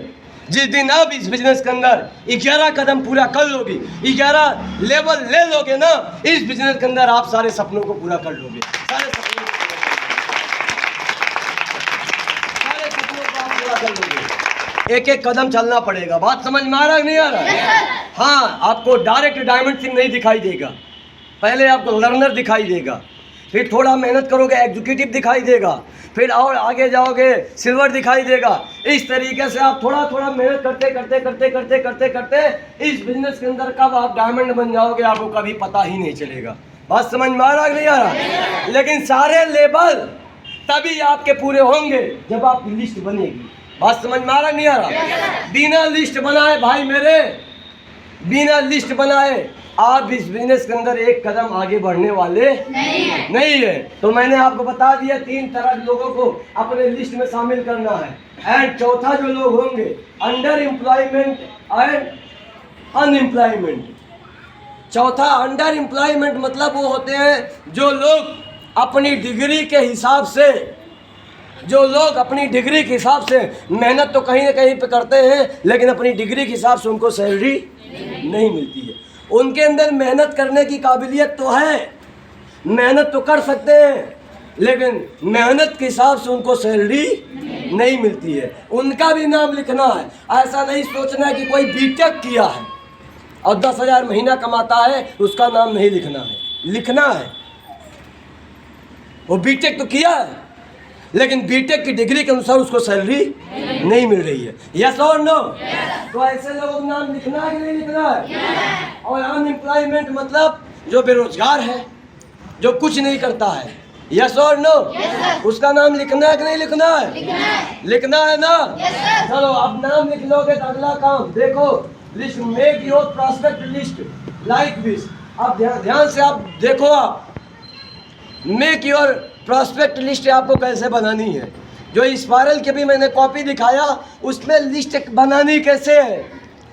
जिस दिन आप इस बिजनेस के अंदर 11 कदम पूरा कर लोगे, 11 लेवल ले लोगे ना, इस बिजनेस के अंदर आप सारे सपनों को पूरा कर लोगे। सारे सपनों को आप पूरा कर लोगे। एक एक कदम चलना पड़ेगा। बात समझ में आ रहा है नहीं आ रहा? हाँ, आपको डायरेक्ट डायमंड सिंह नहीं दिखाई देगा। पहले आपको लर्नर दिखाई देगा, फिर थोड़ा मेहनत करोगे एग्जीक्यूटिव दिखाई देगा, फिर और आगे जाओगे सिल्वर दिखाई देगा। इस तरीके से आप थोड़ा थोड़ा मेहनत करते इस बिजनेस के अंदर कब आप डायमंड बन जाओगे आपको कभी पता ही नहीं चलेगा। बात समझ में आ रहा है नहीं आ रहा? लेकिन सारे लेवल तभी आपके पूरे होंगे जब आपकी लिस्ट बनेगी। बात समझ में आ रहा नहीं आ रहा? बिना लिस्ट बनाए भाई मेरे, बिना लिस्ट बनाए आप इस बिजनेस के अंदर एक कदम आगे बढ़ने वाले नहीं है। तो मैंने आपको बता दिया 3 तरह के लोगों को अपने लिस्ट में शामिल करना है। एंड चौथा जो लोग होंगे अंडर एम्प्लॉयमेंट एंड अनएम्प्लॉयमेंट। चौथा अंडर एम्प्लॉयमेंट मतलब वो होते हैं जो लोग अपनी डिग्री के हिसाब से मेहनत तो कहीं ना कहीं पे करते हैं, लेकिन अपनी डिग्री के हिसाब से उनको सैलरी नहीं मिलती है। उनके अंदर मेहनत करने की काबिलियत तो है, मेहनत तो कर सकते हैं, लेकिन मेहनत के हिसाब से उनको सैलरी नहीं मिलती है। उनका भी नाम लिखना है। ऐसा नहीं सोचना है कि कोई बीटेक किया है और 10,000 महीना कमाता है, उसका नाम नहीं लिखना है। लिखना है वो बीटेक तो किया है, लेकिन बीटेक की डिग्री के अनुसार उसको सैलरी नहीं मिल रही है। यस और नो? तो ऐसे लोगों का नाम लिखना है कि नहीं लिखना है? और अनएम्प्लॉयमेंट मतलब जो बेरोजगार है, जो कुछ नहीं करता है। यस और नो? उसका नाम लिखना है कि नहीं लिखना है? लिखना है ना? चलो अब नाम लिख लोगे तो अगला काम देखो, list, make your prospect list like this. अब ध्यान से आप देखो, आप मेक योर प्रॉस्पेक्ट लिस्ट आपको कैसे बनानी है। जो स्पाइरल के भी मैंने कॉपी दिखाया, उसमें लिस्ट बनानी कैसे है।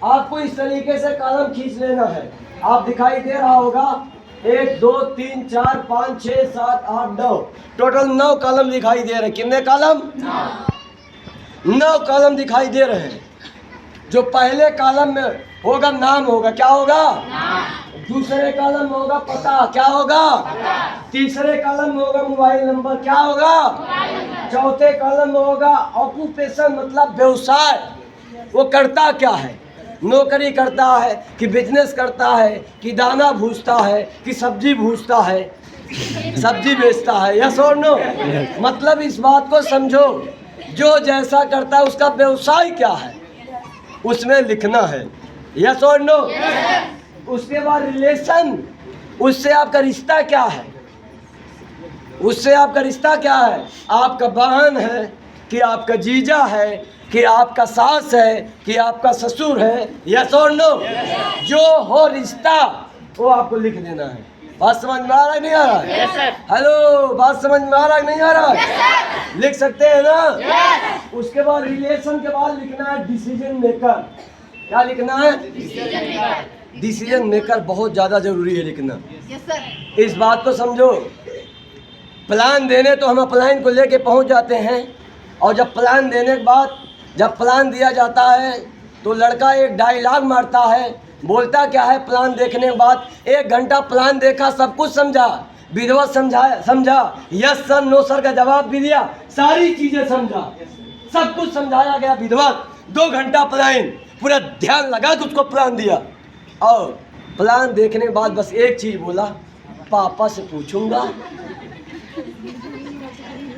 आपको इस तरीके से कॉलम खींच लेना है। आप दिखाई दे रहा होगा 1 2 3 4 5 6 7 8 9, टोटल 9 कॉलम दिखाई दे रहे हैं। कितने कॉलम? 9 कॉलम दिखाई दे रहे हैं। जो पहले कॉलम में होगा नाम होगा, क्या होगा? दूसरे कॉलम में होगा पता, क्या होगा? तीसरे कॉलम में होगा मोबाइल नंबर, क्या होगा? चौथे कॉलम में होगा ऑक्यूपेशन मतलब व्यवसाय, वो करता क्या है, नौकरी करता है कि बिजनेस करता है कि दाना भूजता है कि सब्जी भूजता है, सब्जी बेचता है। यस और नो? मतलब इस बात को समझो, जो जैसा करता है उसका व्यवसाय क्या है उसमें लिखना है। यस और नो? उसके बाद रिलेशन, उससे आपका रिश्ता क्या है, उससे आपका रिश्ता क्या है। आपका बहन है, कि आपका जीजा है, कि आपका सास है, कि आपका ससुर है। यस और नो? जो हो रिश्ता वो आपको लिख देना है। बात समझ में आ रहा है नहीं आ रहा है? Yes sir. हेलो, बात समझ में आ रहा है नहीं आ रहा है? Yes sir. लिख सकते हैं ना? यस। उसके बाद रिलेशन के बाद लिखना है डिसीजन मेकर। क्या लिखना है? डिसीजन मेकर बहुत ज़्यादा जरूरी है लिखना। Yes sir. इस बात को समझो, प्लान देने तो हम अपलाइन को लेके पहुंच जाते हैं, और जब प्लान देने के बाद जब प्लान दिया जाता है तो लड़का एक डायलॉग मारता है, बोलता क्या है प्लान देखने के बाद? 1 घंटा प्लान देखा, सब कुछ समझा, विधिवत समझा, यस सर नो सर का जवाब भी दिया, सारी चीज़ें समझा, सब कुछ समझाया गया विधिवत। 2 घंटा प्लान पूरा ध्यान लगा के उसको प्लान दिया, और प्लान देखने के बाद बस एक चीज़ बोला, पापा से पूछूंगा।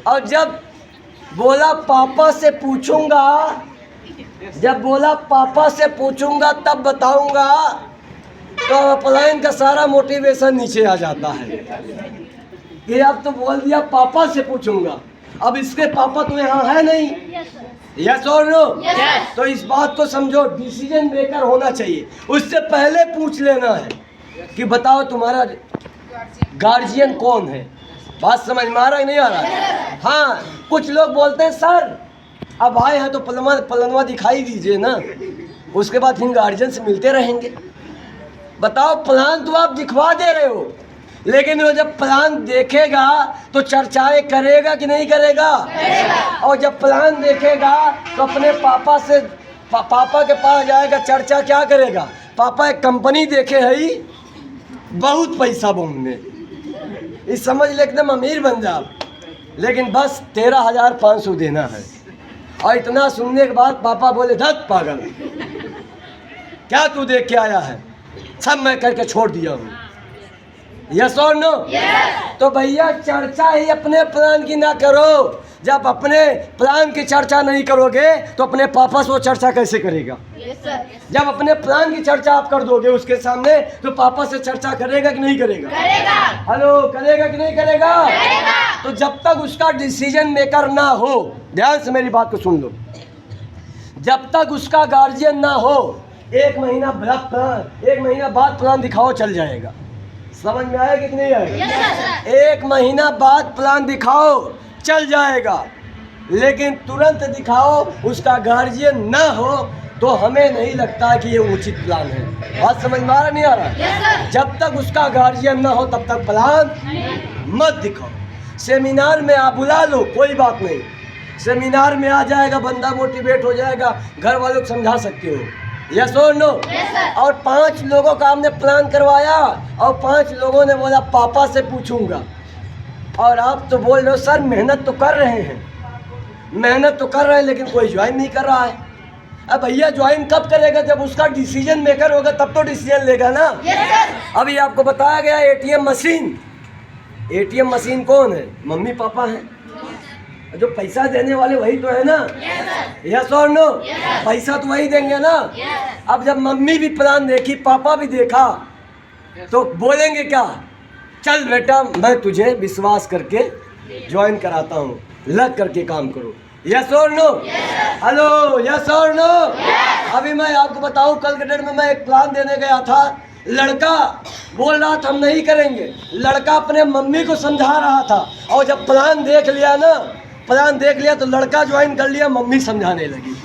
और जब बोला पापा से पूछूंगा, जब बोला पापा से पूछूंगा तब बताऊंगा, तो अपलाइन का सारा मोटिवेशन नीचे आ जाता है कि अब तो बोल दिया पापा से पूछूंगा, अब इसके पापा तो यहाँ है नहीं। यस और नो? यस। तो इस बात को समझो, डिसीजन मेकर होना चाहिए। उससे पहले पूछ लेना है कि बताओ तुम्हारा गार्जियन कौन है। बात समझ में आ रहा है नहीं आ रहा है? हाँ, कुछ लोग बोलते हैं सर अब आए हैं तो पलनवा दिखाई दीजिए ना, उसके बाद फिर गार्जियन से मिलते रहेंगे। बताओ, प्लान तो आप दिखवा दे रहे हो, लेकिन वो जब प्लान देखेगा तो चर्चाएं करेगा कि नहीं करेगा? और जब प्लान देखेगा तो अपने पापा से पापा के पास जाएगा, चर्चा क्या करेगा? पापा एक कंपनी देखे है, बहुत पैसा बोलने, इस समझ ले एकदम अमीर बन जा, लेकिन बस 13,500 देना है। और इतना सुनने के बाद पापा बोले धत पागल, क्या तू देख के आया है? सब मैं करके छोड़ दिया हूँ। यस और नो? तो भैया चर्चा ही अपने प्लान की ना करो। जब अपने प्लान की चर्चा नहीं करोगे तो अपने पापा से वो चर्चा कैसे करेगा? Yes sir. जब अपने प्लान की चर्चा आप कर दोगे उसके सामने, तो पापा से चर्चा करेगा कि नहीं करेगा? करेगा। हेलो, करेगा कि नहीं करेगा? करेगा। तो जब तक उसका डिसीजन मेकर ना हो, ध्यान से मेरी बात को सुन लो, जब तक उसका गार्जियन ना हो, 1 महीना प्लान, 1 महीना बाद प्लान दिखाओ, चल जाएगा। समझ में आएगा कि नहीं आएगा? Yes sir. 1 महीना बाद प्लान दिखाओ, चल जाएगा, लेकिन तुरंत दिखाओ उसका गार्जियन ना हो तो हमें नहीं लगता कि ये उचित प्लान है। बात समझ में आ रहा नहीं आ रहा? Yes sir. जब तक उसका गार्जियन ना हो तब तक प्लान मत दिखाओ। सेमिनार में आप बुला लो, कोई बात नहीं, सेमिनार में आ जाएगा बंदा, मोटिवेट हो जाएगा, घर वालों को समझा सकते हो। यस और नो? Yes sir. और 5 लोगों का हमने प्लान करवाया और 5 लोगों ने बोला पापा से पूछूंगा, और आप तो बोल रहे हो सर मेहनत तो कर रहे हैं, मेहनत तो कर रहे हैं, लेकिन कोई ज्वाइन नहीं कर रहा है। अब भैया ज्वाइन कब करेगा? जब उसका डिसीजन मेकर होगा तब तो डिसीजन लेगा ना। Yes sir. अभी आपको बताया गया एटीएम मशीन, एटीएम मशीन कौन है? मम्मी पापा हैं, जो पैसा देने वाले वही तो है ना। यस और नो? पैसा तो वही देंगे ना। अब जब मम्मी भी प्लान देखी, पापा भी देखा, तो बोलेंगे क्या? चल बेटा मैं तुझे विश्वास करके ज्वाइन कराता हूँ, लग करके काम करो। यस और नो? हेलो, यस और नो? अभी मैं आपको बताऊँ, कल के डेट में मैं एक प्लान देने गया था, लड़का बोल रहा था हम नहीं करेंगे, लड़का अपने मम्मी को समझा रहा था, और जब प्लान देख लिया ना, प्लान देख लिया तो लड़का ज्वाइन कर लिया, मम्मी समझाने लगी,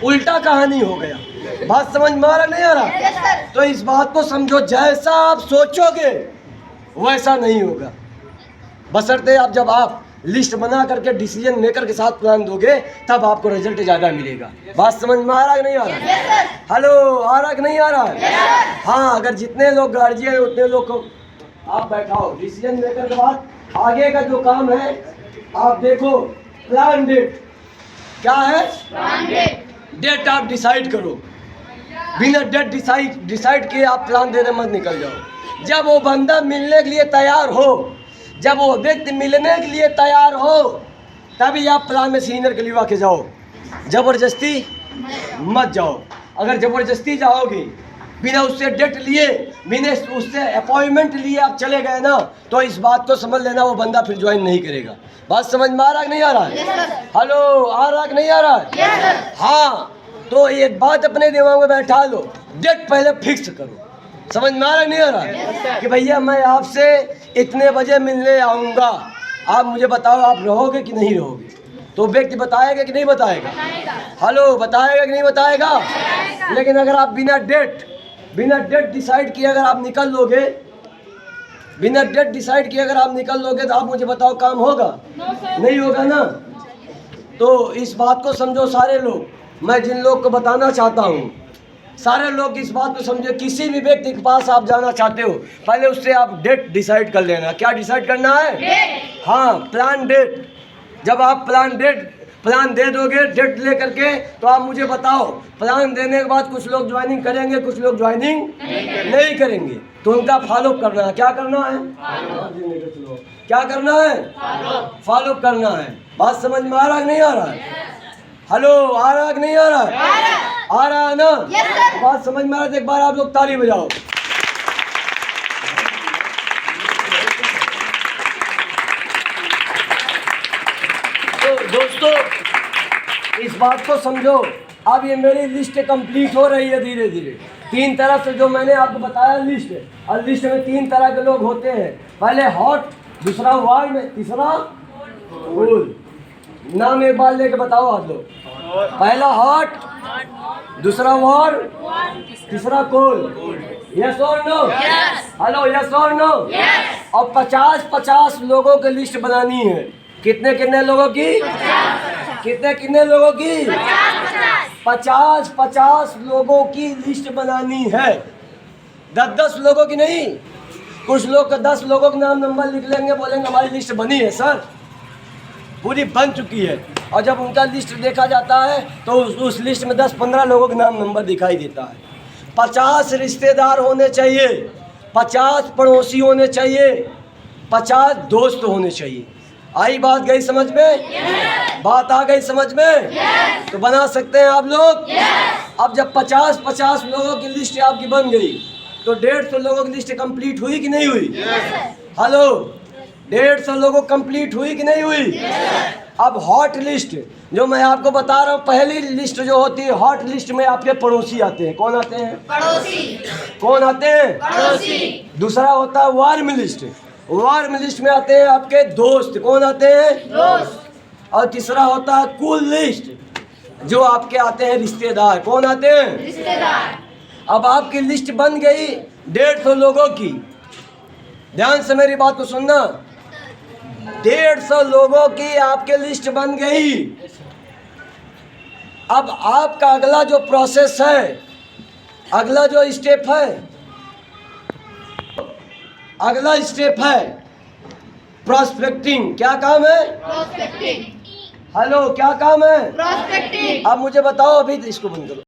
उल्टा कहानी हो गया। बात समझ में आ रहा नहीं आ रहा? तो इस बात को समझो, जैसा आप सोचोगे वैसा नहीं होगा, बशर्ते आप जब आप लिस्ट बना करके डिसीजन मेकर के साथ प्लान दोगे तब आपको रिजल्ट ज़्यादा मिलेगा। बात समझ में आ रहा है कि नहीं आ रहा? हेलो, आ रहा कि नहीं आ रहा है? हाँ, अगर जितने लोग गार्जियन है उतने लोग को आप बैठाओ, डिसीजन मेकर के बाद आगे का जो काम है आप देखो। प्लान डेट क्या है? डेट आप डिसाइड करो, बिना डेट डिसाइड किए आप प्लान देने मत निकल जाओ। जब वो बंदा मिलने के लिए तैयार हो, जब वो व्यक्ति मिलने के लिए तैयार हो, तभी आप प्लान में सीनियर के लिवा के जाओ, ज़बरदस्ती मत जाओ। अगर ज़बरदस्ती जाओगे बिना उससे डेट लिए, बिना उससे अपॉइंटमेंट लिए आप चले गए ना, तो इस बात को समझ लेना वो बंदा फिर ज्वाइन नहीं करेगा। बात समझ में आ रहा कि नहीं आ रहा है? हेलो, आ रहा कि नहीं आ रहा है? हाँ, तो एक बात अपने दिमाग में बैठा लो, डेट पहले फिक्स करो। समझ में आ रहा नहीं आ रहा है? कि भैया मैं आपसे इतने बजे मिलने आऊँगा, आप मुझे बताओ आप रहोगे कि नहीं रहोगे? तो व्यक्ति बताएगा कि नहीं बताएगा? हेलो, बताएगा कि नहीं बताएगा? लेकिन अगर आप बिना डेट डिसाइड किए अगर आप निकल लोगे, बिना डेट डिसाइड किए अगर आप निकल लोगे, तो आप मुझे बताओ काम होगा? नहीं होगा ना। तो इस बात को समझो सारे लोग, मैं जिन लोग को बताना चाहता हूँ, सारे लोग इस बात को समझो, किसी भी व्यक्ति के पास आप जाना चाहते हो, पहले उससे आप डेट डिसाइड कर लेना। क्या डिसाइड करना है? हाँ, प्लान डेट। जब आप प्लान दे दोगे डेट ले करके, तो आप मुझे बताओ, प्लान देने के बाद कुछ लोग ज्वाइनिंग करेंगे, कुछ लोग ज्वाइनिंग नहीं करेंगे, तो उनका फॉलो करना है। क्या करना है? क्या करना है? फॉलो करना है। बात समझ में आ रहा है कि नहीं आ रहा है? हेलो, आ रहा है कि नहीं आ रहा है? आ रहा है ना? बात समझ में आ रहा है? एक बार आप लोग ताली बजाओ। तो दोस्तों, इस बात को समझो, अब ये मेरी लिस्ट कंप्लीट हो रही है धीरे धीरे। 3 तरह से जो मैंने आपको बताया लिस्ट, और लिस्ट में 3 तरह के लोग होते हैं। पहले हॉट, दूसरा वार्म, तीसरा कूल। नाम एक बार लेके बताओ आप लोग। पहला हॉट, दूसरा वार्म, तीसरा कूल। यस और नो? हेलो, यस और नो? और 50-50 लोगों की लिस्ट बनानी है। कितने लोगों की? कितने लोगों की? 50-50 लोगों की लिस्ट बनानी है। 10-10 लोगों की नहीं। कुछ लोग 10 लोगों के नाम नंबर लिख लेंगे, बोलेंगे हमारी लिस्ट बनी है सर, पूरी बन चुकी है। और जब उनका लिस्ट देखा जाता है तो उस लिस्ट में 10-15 लोगों के नाम नंबर दिखाई देता है। 50 रिश्तेदार होने चाहिए, 50 पड़ोसी होने चाहिए, 50 दोस्त होने चाहिए। आई बात गई समझ में? बात आ गई समझ में? तो बना सकते हैं आप लोग? अब जब 50-50 लोगों की लिस्ट आपकी बन गई, तो 150 लोगों की लिस्ट कंप्लीट हुई कि नहीं हुई? हेलो, 150 लोगों कंप्लीट हुई कि नहीं हुई? अब हॉट लिस्ट जो मैं आपको बता रहा हूँ, पहली लिस्ट जो होती है हॉट लिस्ट में आपके पड़ोसी आते हैं। कौन आते हैं? पड़ोसी। कौन आते हैं? पड़ोसी। दूसरा होता है वार्म लिस्ट। वार्म लिस्ट में आते हैं आपके दोस्त। कौन आते हैं? दोस्त। और तीसरा होता है कूल लिस्ट, जो आपके आते हैं रिश्तेदार। कौन आते हैं? रिश्तेदार। अब आपकी लिस्ट बन गई 150 लोगों की। ध्यान से मेरी बात को सुनना, 150 लोगों की आपके लिस्ट बन गई। अब आपका अगला जो प्रोसेस है, अगला जो स्टेप है, अगला स्टेप है प्रोस्पेक्टिंग। क्या काम है? प्रोस्पेक्टिंग। हेलो, क्या काम है? प्रोस्पेक्टिंग। अब मुझे बताओ, अभी इसको बंद करो।